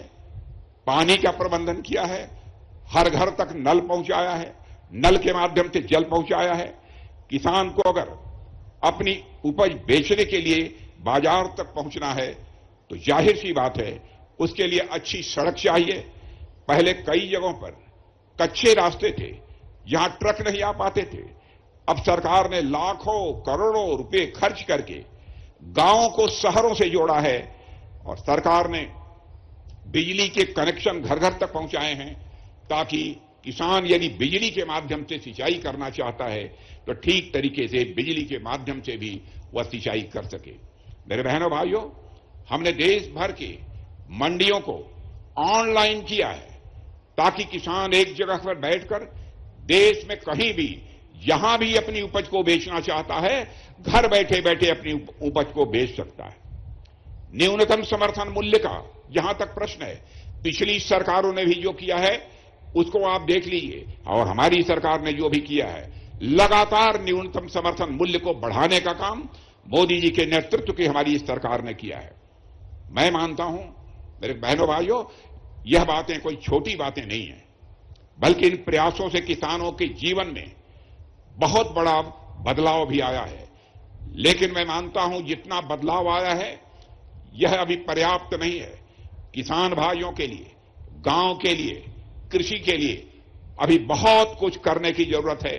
पानी का प्रबंधन किया है, हर घर तक नल पहुंचाया है, नल के माध्यम से जल पहुंचाया है। किसान को अगर अपनी उपज बेचने के लिए बाजार तक पहुंचना है तो जाहिर सी बात है उसके लिए अच्छी सड़क चाहिए। पहले कई जगहों पर कच्चे रास्ते थे, जहां ट्रक नहीं आ पाते थे। अब सरकार ने लाखों करोड़ों रुपए खर्च करके गांवों को शहरों से जोड़ा है और सरकार ने बिजली के कनेक्शन घर घर तक पहुंचाए हैं ताकि किसान यदि बिजली के माध्यम से सिंचाई करना चाहता है तो ठीक तरीके से बिजली के माध्यम से भी वह सिंचाई कर सके। मेरे बहनों भाइयों, हमने देश भर की मंडियों को ऑनलाइन किया है ताकि किसान एक जगह पर बैठकर देश में कहीं भी जहां भी अपनी उपज को बेचना चाहता है घर बैठे बैठे अपनी उपज को बेच सकता है। न्यूनतम समर्थन मूल्य का जहां तक प्रश्न है, पिछली सरकारों ने भी जो किया है उसको आप देख लीजिए, और हमारी सरकार ने जो भी किया है, लगातार न्यूनतम समर्थन मूल्य को बढ़ाने का काम मोदी जी के नेतृत्व की हमारी इस सरकार ने किया है। मैं मानता हूं मेरे बहनों भाइयों, यह बातें कोई छोटी बातें नहीं है, बल्कि इन प्रयासों से किसानों के जीवन में बहुत बड़ा बदलाव भी आया है। लेकिन मैं मानता हूं जितना बदलाव आया है यह अभी पर्याप्त नहीं है। किसान भाइयों के लिए, गांव के लिए, कृषि के लिए अभी बहुत कुछ करने की जरूरत है।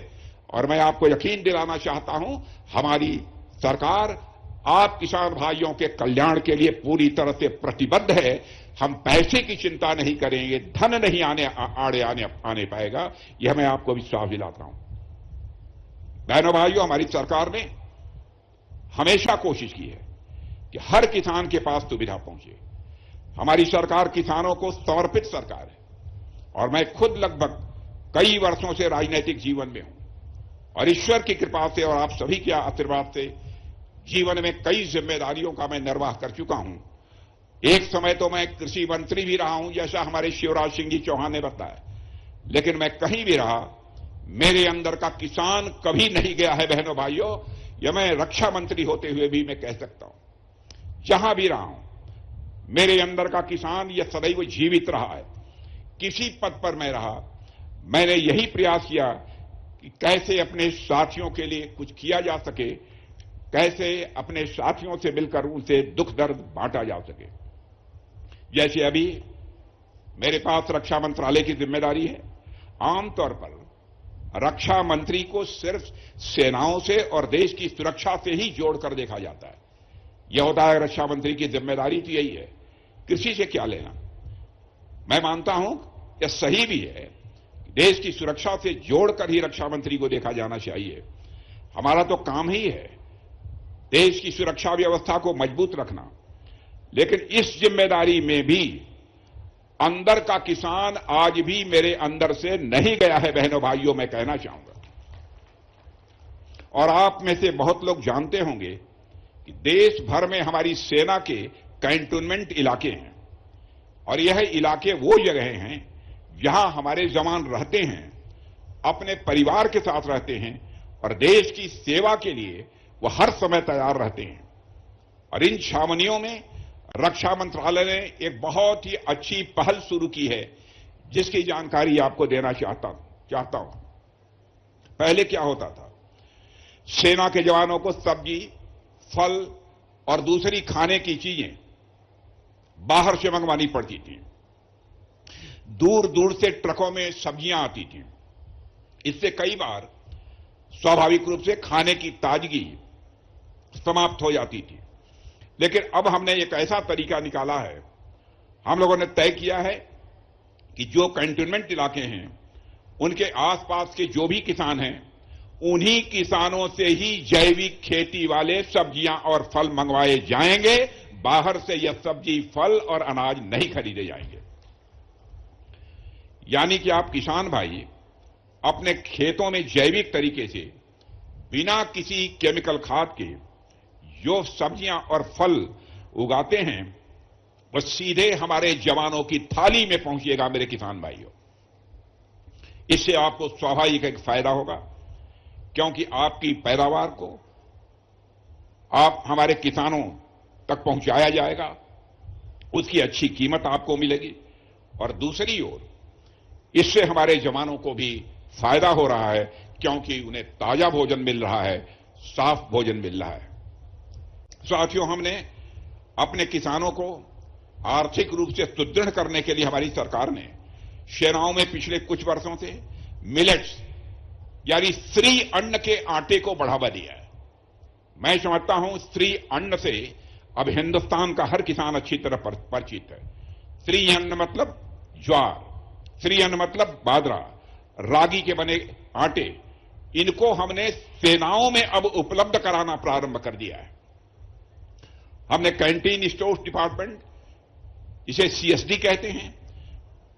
और मैं आपको यकीन दिलाना चाहता हूं, हमारी सरकार आप किसान भाइयों के कल्याण के लिए पूरी तरह से प्रतिबद्ध है। हम पैसे की चिंता नहीं करेंगे, धन नहीं आने पाएगा, यह मैं आपको विश्वास दिलाता हूं। बहनों भाइयों, हमारी सरकार ने हमेशा कोशिश की है कि हर किसान के पास सुविधा पहुंचे। हमारी सरकार किसानों को समर्पित सरकार है, और मैं खुद लगभग कई वर्षों से राजनीतिक जीवन में हूं, और ईश्वर की कृपा से और आप सभी के आशीर्वाद से जीवन में कई जिम्मेदारियों का मैं निर्वाह कर चुका हूं। एक समय तो मैं कृषि मंत्री भी रहा हूं, जैसा हमारे शिवराज सिंह जी चौहान ने बताया, लेकिन मैं कहीं भी रहा, मेरे अंदर का किसान कभी नहीं गया है। बहनों भाइयों, यह मैं रक्षा मंत्री होते हुए भी मैं कह सकता हूं। जहां भी रहा हूं, मेरे अंदर का किसान यह सदैव जीवित रहा है। किसी पद पर मैं रहा, मैंने यही प्रयास किया कि कैसे अपने साथियों के लिए कुछ किया जा सके, कैसे अपने साथियों से मिलकर उनसे दुख दर्द बांटा जा सके। जैसे अभी मेरे पास रक्षा मंत्रालय की जिम्मेदारी है। आमतौर पर रक्षा मंत्री को सिर्फ सेनाओं से और देश की सुरक्षा से ही जोड़कर देखा जाता है। यह होता है रक्षा मंत्री की जिम्मेदारी तो यही है, कृषि से क्या लेना। मैं मानता हूं यह सही भी है, देश की सुरक्षा से जोड़कर ही रक्षा मंत्री को देखा जाना चाहिए। हमारा तो काम ही है देश की सुरक्षा व्यवस्था को मजबूत रखना। लेकिन इस जिम्मेदारी में भी अंदर का किसान आज भी मेरे अंदर से नहीं गया है। बहनों भाइयों, मैं कहना चाहूंगा, और आप में से बहुत लोग जानते होंगे कि देश भर में हमारी सेना के कैंटोनमेंट इलाके हैं, और यह इलाके वो जगह हैं जहां हमारे जवान रहते हैं, अपने परिवार के साथ रहते हैं, और देश की सेवा के लिए वो हर समय तैयार रहते हैं। और इन छावनियों में रक्षा मंत्रालय ने एक बहुत ही अच्छी पहल शुरू की है, जिसकी जानकारी आपको देना चाहता हूं। पहले क्या होता था, सेना के जवानों को सब्जी, फल और दूसरी खाने की चीजें बाहर से मंगवानी पड़ती थी। दूर दूर से ट्रकों में सब्जियां आती थी। इससे कई बार स्वाभाविक रूप से खाने की ताजगी समाप्त हो जाती थी। लेकिन अब हमने एक ऐसा तरीका निकाला है, हम लोगों ने तय किया है कि जो कैंटोनमेंट इलाके हैं उनके आसपास के जो भी किसान हैं, उन्हीं किसानों से ही जैविक खेती वाले सब्जियां और फल मंगवाए जाएंगे। बाहर से यह सब्जी, फल और अनाज नहीं खरीदे जाएंगे। यानी कि आप किसान भाई अपने खेतों में जैविक तरीके से बिना किसी केमिकल खाद के जो सब्जियां और फल उगाते हैं, वह सीधे हमारे जवानों की थाली में पहुंचेगा। मेरे किसान भाइयों, इससे आपको स्वाभाविक एक फायदा होगा, क्योंकि आपकी पैदावार को आप हमारे किसानों तक पहुंचाया जाएगा, उसकी अच्छी कीमत आपको मिलेगी। और दूसरी ओर इससे हमारे जवानों को भी फायदा हो रहा है, क्योंकि उन्हें ताजा भोजन मिल रहा है, साफ भोजन मिल रहा है। साथियों, हमने अपने किसानों को आर्थिक रूप से सुदृढ़ करने के लिए हमारी सरकार ने सेनाओं में पिछले कुछ वर्षों से मिलेट्स यानी श्री अन्न के आटे को बढ़ावा दिया है। मैं समझता हूं श्री अन्न से अब हिंदुस्तान का हर किसान अच्छी तरह परिचित है। श्री अन्न मतलब ज्वार, श्री अन्न मतलब बाजरा, रागी के बने आटे, इनको हमने सेनाओं में अब उपलब्ध कराना प्रारंभ कर दिया है। हमने कैंटीन स्टोर्स डिपार्टमेंट, इसे सीएसडी कहते हैं,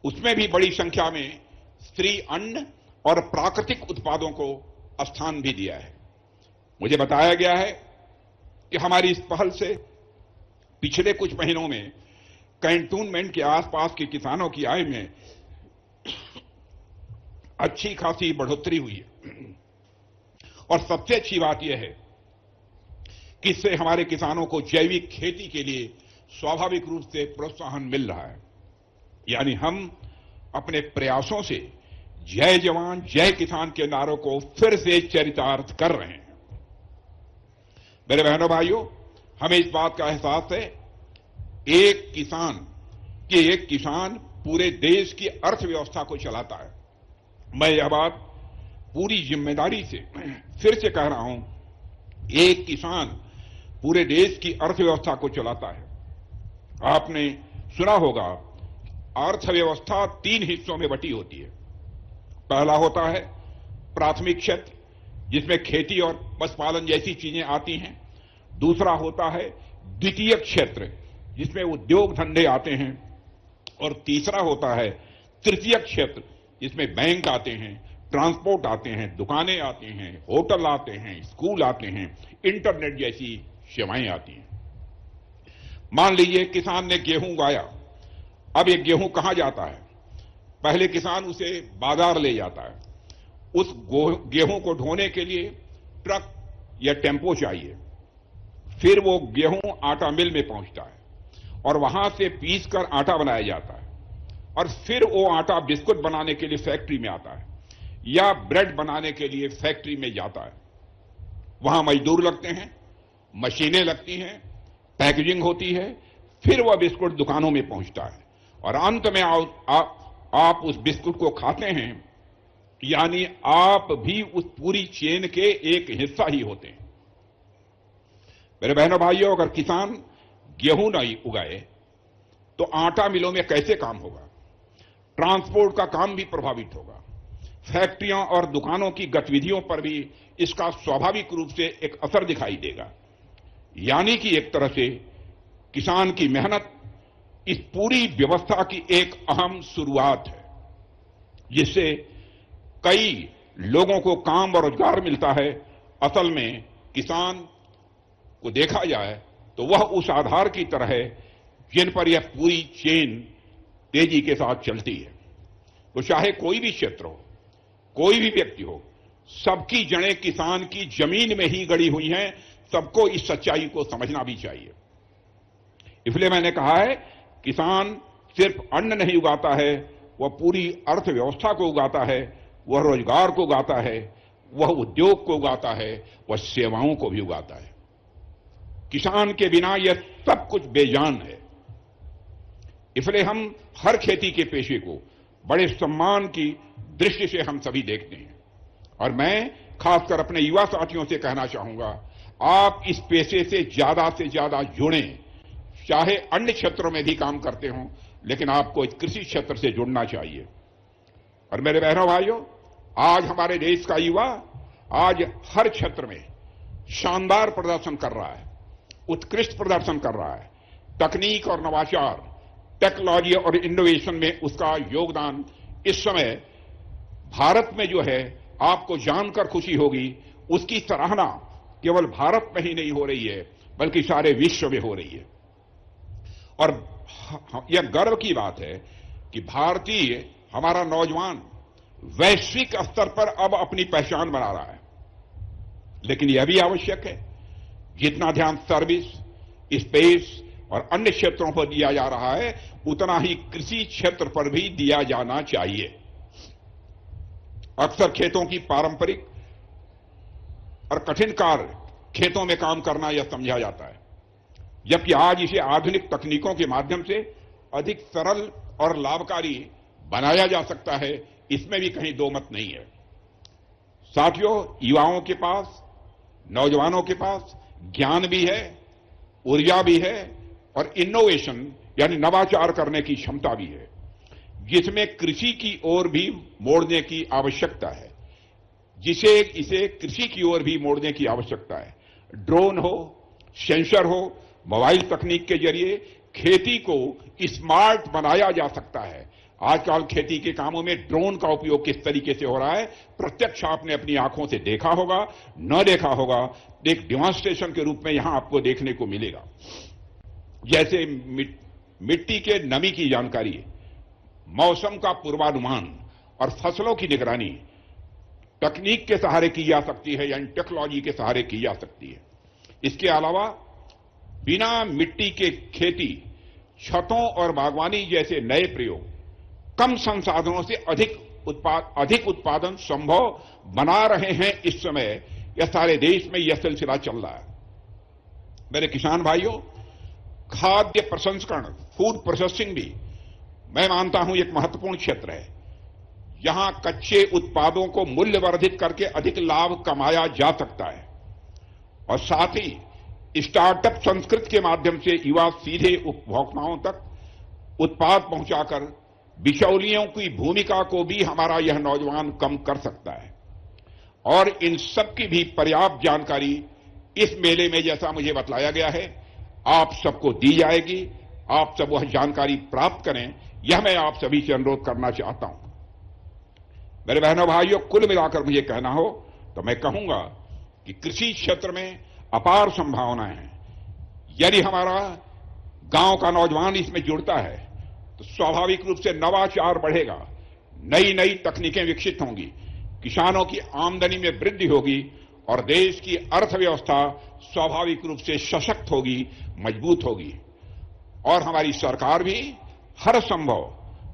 उसमें भी बड़ी संख्या में श्री अन्न और प्राकृतिक उत्पादों को स्थान भी दिया है। मुझे बताया गया है कि हमारी इस पहल से पिछले कुछ महीनों में कैंटोनमेंट के आसपास के किसानों की आय में अच्छी खासी बढ़ोतरी हुई है। और सबसे अच्छी बात यह है कि इससे हमारे किसानों को जैविक खेती के लिए स्वाभाविक रूप से प्रोत्साहन मिल रहा है। यानी हम अपने प्रयासों से जय जवान जय किसान के नारों को फिर से चरितार्थ कर रहे हैं। मेरे बहनों भाइयों, हमें इस बात का एहसास है एक किसान पूरे देश की अर्थव्यवस्था को चलाता है। मैं यह बात पूरी जिम्मेदारी से फिर से कह रहा हूं, एक किसान पूरे देश की अर्थव्यवस्था को चलाता है। आपने सुना होगा अर्थव्यवस्था 3 हिस्सों में बटी होती है। पहला होता है प्राथमिक क्षेत्र, जिसमें खेती और पशुपालन जैसी चीजें आती हैं। दूसरा होता है द्वितीयक क्षेत्र, जिसमें उद्योग धंधे आते हैं। और तीसरा होता है तृतीयक क्षेत्र, जिसमें बैंक आते हैं, ट्रांसपोर्ट आते हैं, दुकानें आते हैं, होटल आते हैं, स्कूल आते हैं, इंटरनेट जैसी सेवाएं आती हैं। मान लीजिए किसान ने गेहूं उगाया। अब ये गेहूं कहां जाता है? पहले किसान उसे बाजार ले जाता है। उस गेहूं को ढोने के लिए ट्रक या टेम्पो चाहिए। फिर वो गेहूं आटा मिल में पहुंचता है और वहां से पीस कर आटा बनाया जाता है। और फिर वो आटा बिस्कुट बनाने के लिए फैक्ट्री में आता है या ब्रेड बनाने के लिए फैक्ट्री में जाता है। वहां मजदूर लगते हैं, मशीनें लगती हैं, पैकेजिंग होती है, फिर वह बिस्कुट दुकानों में पहुंचता है और अंत में आप उस बिस्कुट को खाते हैं। यानी आप भी उस पूरी चेन के एक हिस्सा ही होते हैं। मेरे बहनों भाइयों, अगर किसान गेहूं नहीं उगाए तो आटा मिलों में कैसे काम होगा? ट्रांसपोर्ट का काम भी प्रभावित होगा। फैक्ट्रियों और दुकानों की गतिविधियों पर भी इसका स्वाभाविक रूप से एक असर दिखाई देगा। यानी कि एक तरह से किसान की मेहनत इस पूरी व्यवस्था की एक अहम शुरुआत है, जिससे कई लोगों को काम और रोजगार मिलता है। असल में किसान को देखा जाए तो वह उस आधार की तरह है जिन पर यह पूरी चेन तेजी के साथ चलती है। तो चाहे कोई भी क्षेत्र हो, कोई भी व्यक्ति हो, सबकी जड़ें किसान की जमीन में ही गड़ी हुई हैं। सबको इस सच्चाई को समझना भी चाहिए। इसलिए मैंने कहा है, किसान सिर्फ अन्न नहीं उगाता है, वह पूरी अर्थव्यवस्था को उगाता है, वह रोजगार को उगाता है, वह उद्योग को उगाता है, वह सेवाओं को भी उगाता है। किसान के बिना यह सब कुछ बेजान है। इसलिए हम हर खेती के पेशे को बड़े सम्मान की दृष्टि से हम सभी देखते हैं। और मैं खासकर अपने युवा साथियों से कहना चाहूंगा, आप इस पेशे से ज्यादा जुड़ें। चाहे अन्य क्षेत्रों में भी काम करते हों, लेकिन आपको इस कृषि क्षेत्र से जुड़ना चाहिए। और मेरे बहनों भाइयों, आज हमारे देश का युवा आज हर क्षेत्र में शानदार प्रदर्शन कर रहा है, उत्कृष्ट प्रदर्शन कर रहा है। तकनीक और नवाचार, टेक्नोलॉजी और इनोवेशन में उसका योगदान इस समय भारत में जो है, आपको जानकर खुशी होगी, उसकी सराहना केवल भारत में ही नहीं हो रही है, बल्कि सारे विश्व में हो रही है। और यह गर्व की बात है कि भारतीय हमारा नौजवान वैश्विक स्तर पर अब अपनी पहचान बना रहा है। लेकिन यह भी आवश्यक है, जितना ध्यान सर्विस, स्पेस और अन्य क्षेत्रों पर दिया जा रहा है, उतना ही कृषि क्षेत्र पर भी दिया जाना चाहिए। अक्सर खेतों की पारंपरिक और कठिन कार्य खेतों में काम करना यह समझा जाता है, जबकि आज इसे आधुनिक तकनीकों के माध्यम से अधिक सरल और लाभकारी बनाया जा सकता है। इसमें भी कहीं दो मत नहीं है। साथियों, युवाओं के पास, नौजवानों के पास ज्ञान भी है, ऊर्जा भी है और इनोवेशन यानी नवाचार करने की क्षमता भी है, जिसमें कृषि की ओर भी मोड़ने की आवश्यकता है, इसे कृषि की ओर भी मोड़ने की आवश्यकता है। ड्रोन हो, सेंसर हो, मोबाइल तकनीक के जरिए खेती को स्मार्ट बनाया जा सकता है। आजकल खेती के कामों में ड्रोन का उपयोग किस तरीके से हो रहा है, प्रत्यक्ष आपने अपनी आंखों से देखा होगा, न देखा होगा, एक डेमोन्स्ट्रेशन के रूप में यहां आपको देखने को मिलेगा। जैसे मिट्टी के नमी की जानकारी, मौसम का पूर्वानुमान और फसलों की निगरानी तकनीक के सहारे की जा सकती है, यानी टेक्नोलॉजी के सहारे की जा सकती है। इसके अलावा बिना मिट्टी के खेती, छतों और बागवानी जैसे नए प्रयोग कम संसाधनों से अधिक उत्पादन संभव बना रहे हैं। इस समय यह सारे देश में यह सिलसिला चल रहा है। मेरे किसान भाइयों, खाद्य प्रसंस्करण, फूड प्रोसेसिंग भी मैं मानता हूं एक महत्वपूर्ण क्षेत्र है। यहां कच्चे उत्पादों को मूल्यवर्धित करके अधिक लाभ कमाया जा सकता है और साथ ही स्टार्टअप संस्कृति के माध्यम से युवा सीधे उपभोक्ताओं तक उत्पाद पहुंचाकर बिचौलियों की भूमिका को भी हमारा यह नौजवान कम कर सकता है। और इन सब की भी पर्याप्त जानकारी इस मेले में, जैसा मुझे बतलाया गया है, आप सबको दी जाएगी। आप सब वह जानकारी प्राप्त करें, यह मैं आप सभी से अनुरोध करना चाहता हूं। मेरे बहनों भाइयों, कुल मिलाकर मुझे कहना हो तो मैं कहूंगा कि कृषि क्षेत्र में अपार संभावनाएं हैं। यदि हमारा गांव का नौजवान इसमें जुड़ता है तो स्वाभाविक रूप से नवाचार बढ़ेगा, नई नई तकनीकें विकसित होंगी, किसानों की आमदनी में वृद्धि होगी और देश की अर्थव्यवस्था स्वाभाविक रूप से सशक्त होगी, मजबूत होगी। और हमारी सरकार भी हर संभव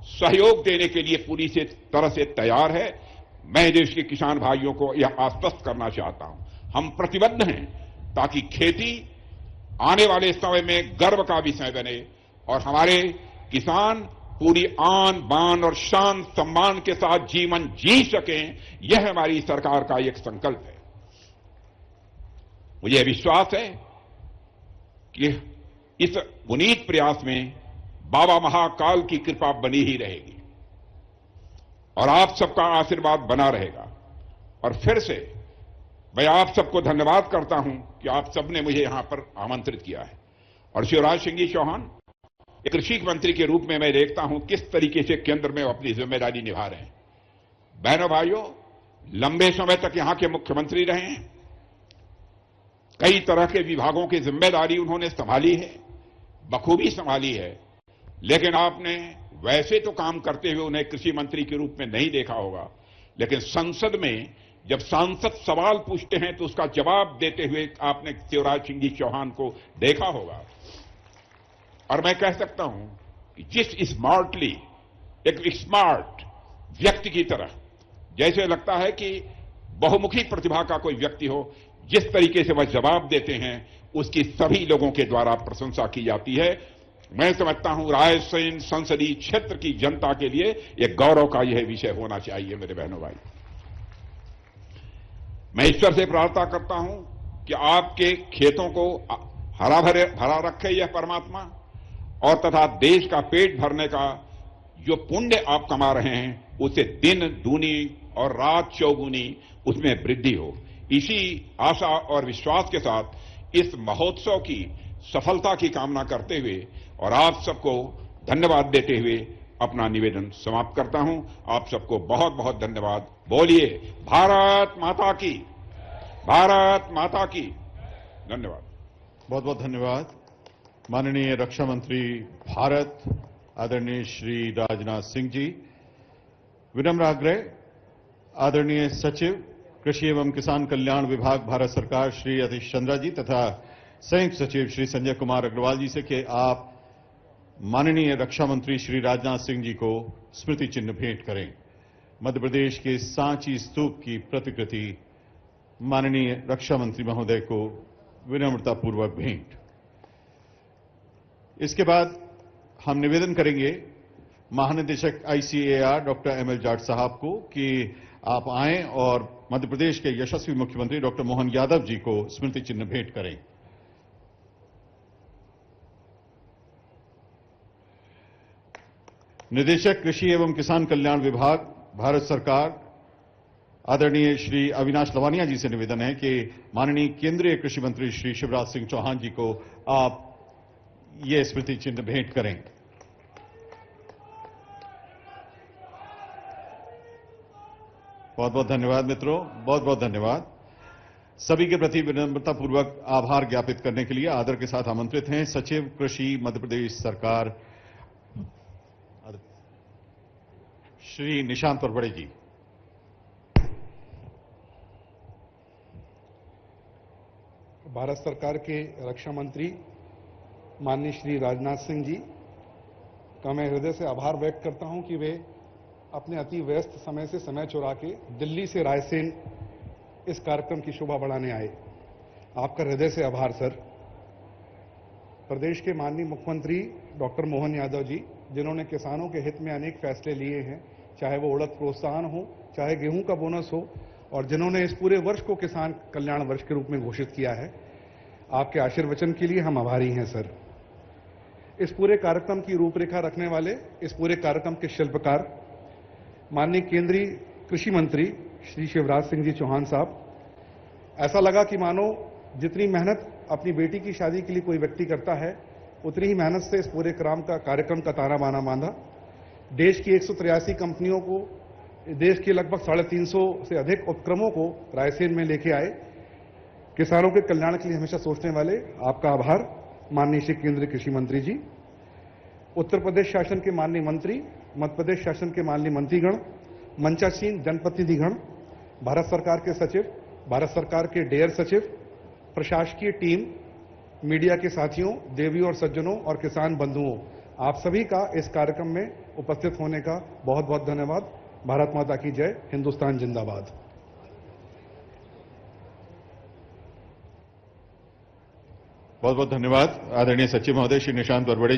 सहयोग देने के लिए पूरी तरह से तैयार है। मैं देश के किसान भाइयों को यह आश्वस्त करना चाहता हूं, हम प्रतिबद्ध हैं ताकि खेती आने वाले समय में गर्व का विषय बने और हमारे किसान पूरी आन बान और शान सम्मान के साथ जीवन जी सकें। यह हमारी सरकार का एक संकल्प है। मुझे विश्वास है कि इस पुनीत प्रयास में बाबा महाकाल की कृपा बनी ही रहेगी और आप सबका आशीर्वाद बना रहेगा। और फिर से मैं आप सबको धन्यवाद करता हूं कि आप सबने मुझे यहां पर आमंत्रित किया है। और शिवराज सिंह जी चौहान, एक कृषि मंत्री के रूप में मैं देखता हूं किस तरीके से केंद्र में अपनी जिम्मेदारी निभा रहे हैं। बहनों भाइयों, लंबे समय तक यहां के मुख्यमंत्री रहे हैं, कई तरह के विभागों की जिम्मेदारी उन्होंने संभाली है, बखूबी संभाली है। लेकिन आपने वैसे तो काम करते हुए उन्हें कृषि मंत्री के रूप में नहीं देखा होगा, लेकिन संसद में जब सांसद सवाल पूछते हैं तो उसका जवाब देते हुए आपने शिवराज सिंह जी चौहान को देखा होगा। और मैं कह सकता हूं कि जिस स्मार्टली, एक स्मार्ट व्यक्ति की तरह, जैसे लगता है कि बहुमुखी प्रतिभा का कोई व्यक्ति हो, जिस तरीके से वह जवाब देते हैं उसकी सभी लोगों के द्वारा प्रशंसा की जाती है। मैं समझता हूं रायसेन संसदीय क्षेत्र की जनता के लिए एक गौरव का यह विषय होना चाहिए। मेरे बहनों भाई, मैं ईश्वर से प्रार्थना करता हूं कि आपके खेतों को भरा रखे यह परमात्मा, और तथा देश का पेट भरने का जो पुण्य आप कमा रहे हैं उसे दिन दूनी और रात चौगुनी उसमें वृद्धि हो। इसी आशा और विश्वास के साथ इस महोत्सव की सफलता की कामना करते हुए और आप सबको धन्यवाद देते हुए अपना निवेदन समाप्त करता हूं। आप सबको बहुत बहुत धन्यवाद। बोलिए भारत माता की, भारत माता की। धन्यवाद। बहुत बहुत धन्यवाद। माननीय रक्षा मंत्री भारत आदरणीय श्री राजनाथ सिंह जी। विनम्र आग्रह आदरणीय सचिव कृषि एवं किसान कल्याण विभाग भारत सरकार श्री अतीश चंद्रा जी तथा संयुक्त सचिव श्री संजय कुमार अग्रवाल जी से कि आप माननीय रक्षा मंत्री श्री राजनाथ सिंह जी को स्मृति चिन्ह भेंट करें। मध्य प्रदेश के सांची स्तूप की प्रतिकृति माननीय रक्षा मंत्री महोदय को विनम्रतापूर्वक भेंट। इसके बाद हम निवेदन करेंगे महानिदेशक आईसीएआर डॉक्टर एमएल जाट साहब को कि आप आएं और मध्य प्रदेश के यशस्वी मुख्यमंत्री डॉक्टर मोहन यादव जी को स्मृति चिन्ह भेंट करें। निदेशक कृषि एवं किसान कल्याण विभाग भारत सरकार आदरणीय श्री अविनाश लवानिया जी से निवेदन है कि माननीय केंद्रीय कृषि मंत्री श्री शिवराज सिंह चौहान जी को आप ये स्मृति चिन्ह भेंट करें। बहुत बहुत धन्यवाद मित्रों, बहुत बहुत धन्यवाद। सभी के प्रति विनम्रतापूर्वक आभार ज्ञापित करने के लिए आदर के साथ आमंत्रित हैं सचिव कृषि मध्य प्रदेश सरकार श्री निशांत वरवड़े जी। भारत सरकार के रक्षा मंत्री माननीय श्री राजनाथ सिंह जी का मैं हृदय से आभार व्यक्त करता हूं कि वे अपने अति व्यस्त समय से समय चुरा के दिल्ली से रायसेन इस कार्यक्रम की शोभा बढ़ाने आए। आपका हृदय से आभार सर। प्रदेश के माननीय मुख्यमंत्री डॉक्टर मोहन यादव जी, जिन्होंने किसानों के हित में अनेक फैसले लिए हैं, चाहे वो उड़द प्रोत्साहन हो, चाहे गेहूं का बोनस हो, और जिन्होंने इस पूरे वर्ष को किसान कल्याण वर्ष के रूप में घोषित किया है, आपके आशीर्वचन के लिए हम आभारी हैं सर। इस पूरे कार्यक्रम की रूपरेखा रखने वाले, इस पूरे कार्यक्रम के शिल्पकार माननीय केंद्रीय कृषि मंत्री श्री शिवराज सिंह जी चौहान साहब, ऐसा लगा कि मानो जितनी मेहनत अपनी बेटी की शादी के लिए कोई व्यक्ति करता है, उतनी ही मेहनत से इस पूरे कार्यक्रम का ताना बाना बांधा। देश की 183 कंपनियों को, देश के लगभग 350 से अधिक उपक्रमों को रायसेन में लेके आए। किसानों के कल्याण के लिए हमेशा सोचने वाले आपका आभार माननीय श्री केंद्रीय कृषि मंत्री जी। उत्तर प्रदेश शासन के माननीय मंत्री, मध्य प्रदेश शासन के माननीय मंत्रीगण, मंचासीन जनप्रतिनिधिगण, भारत सरकार के सचिव, भारत सरकार के डेयर सचिव, प्रशासकीय टीम, मीडिया के साथियों, देवियों और सज्जनों और किसान बंधुओं, आप सभी का इस कार्यक्रम में उपस्थित होने का बहुत बहुत धन्यवाद। भारत माता की जय, हिंदुस्तान जिंदाबाद। बहुत बहुत धन्यवाद आदरणीय सचिव महोदय श्री निशांत वरवड़े जी।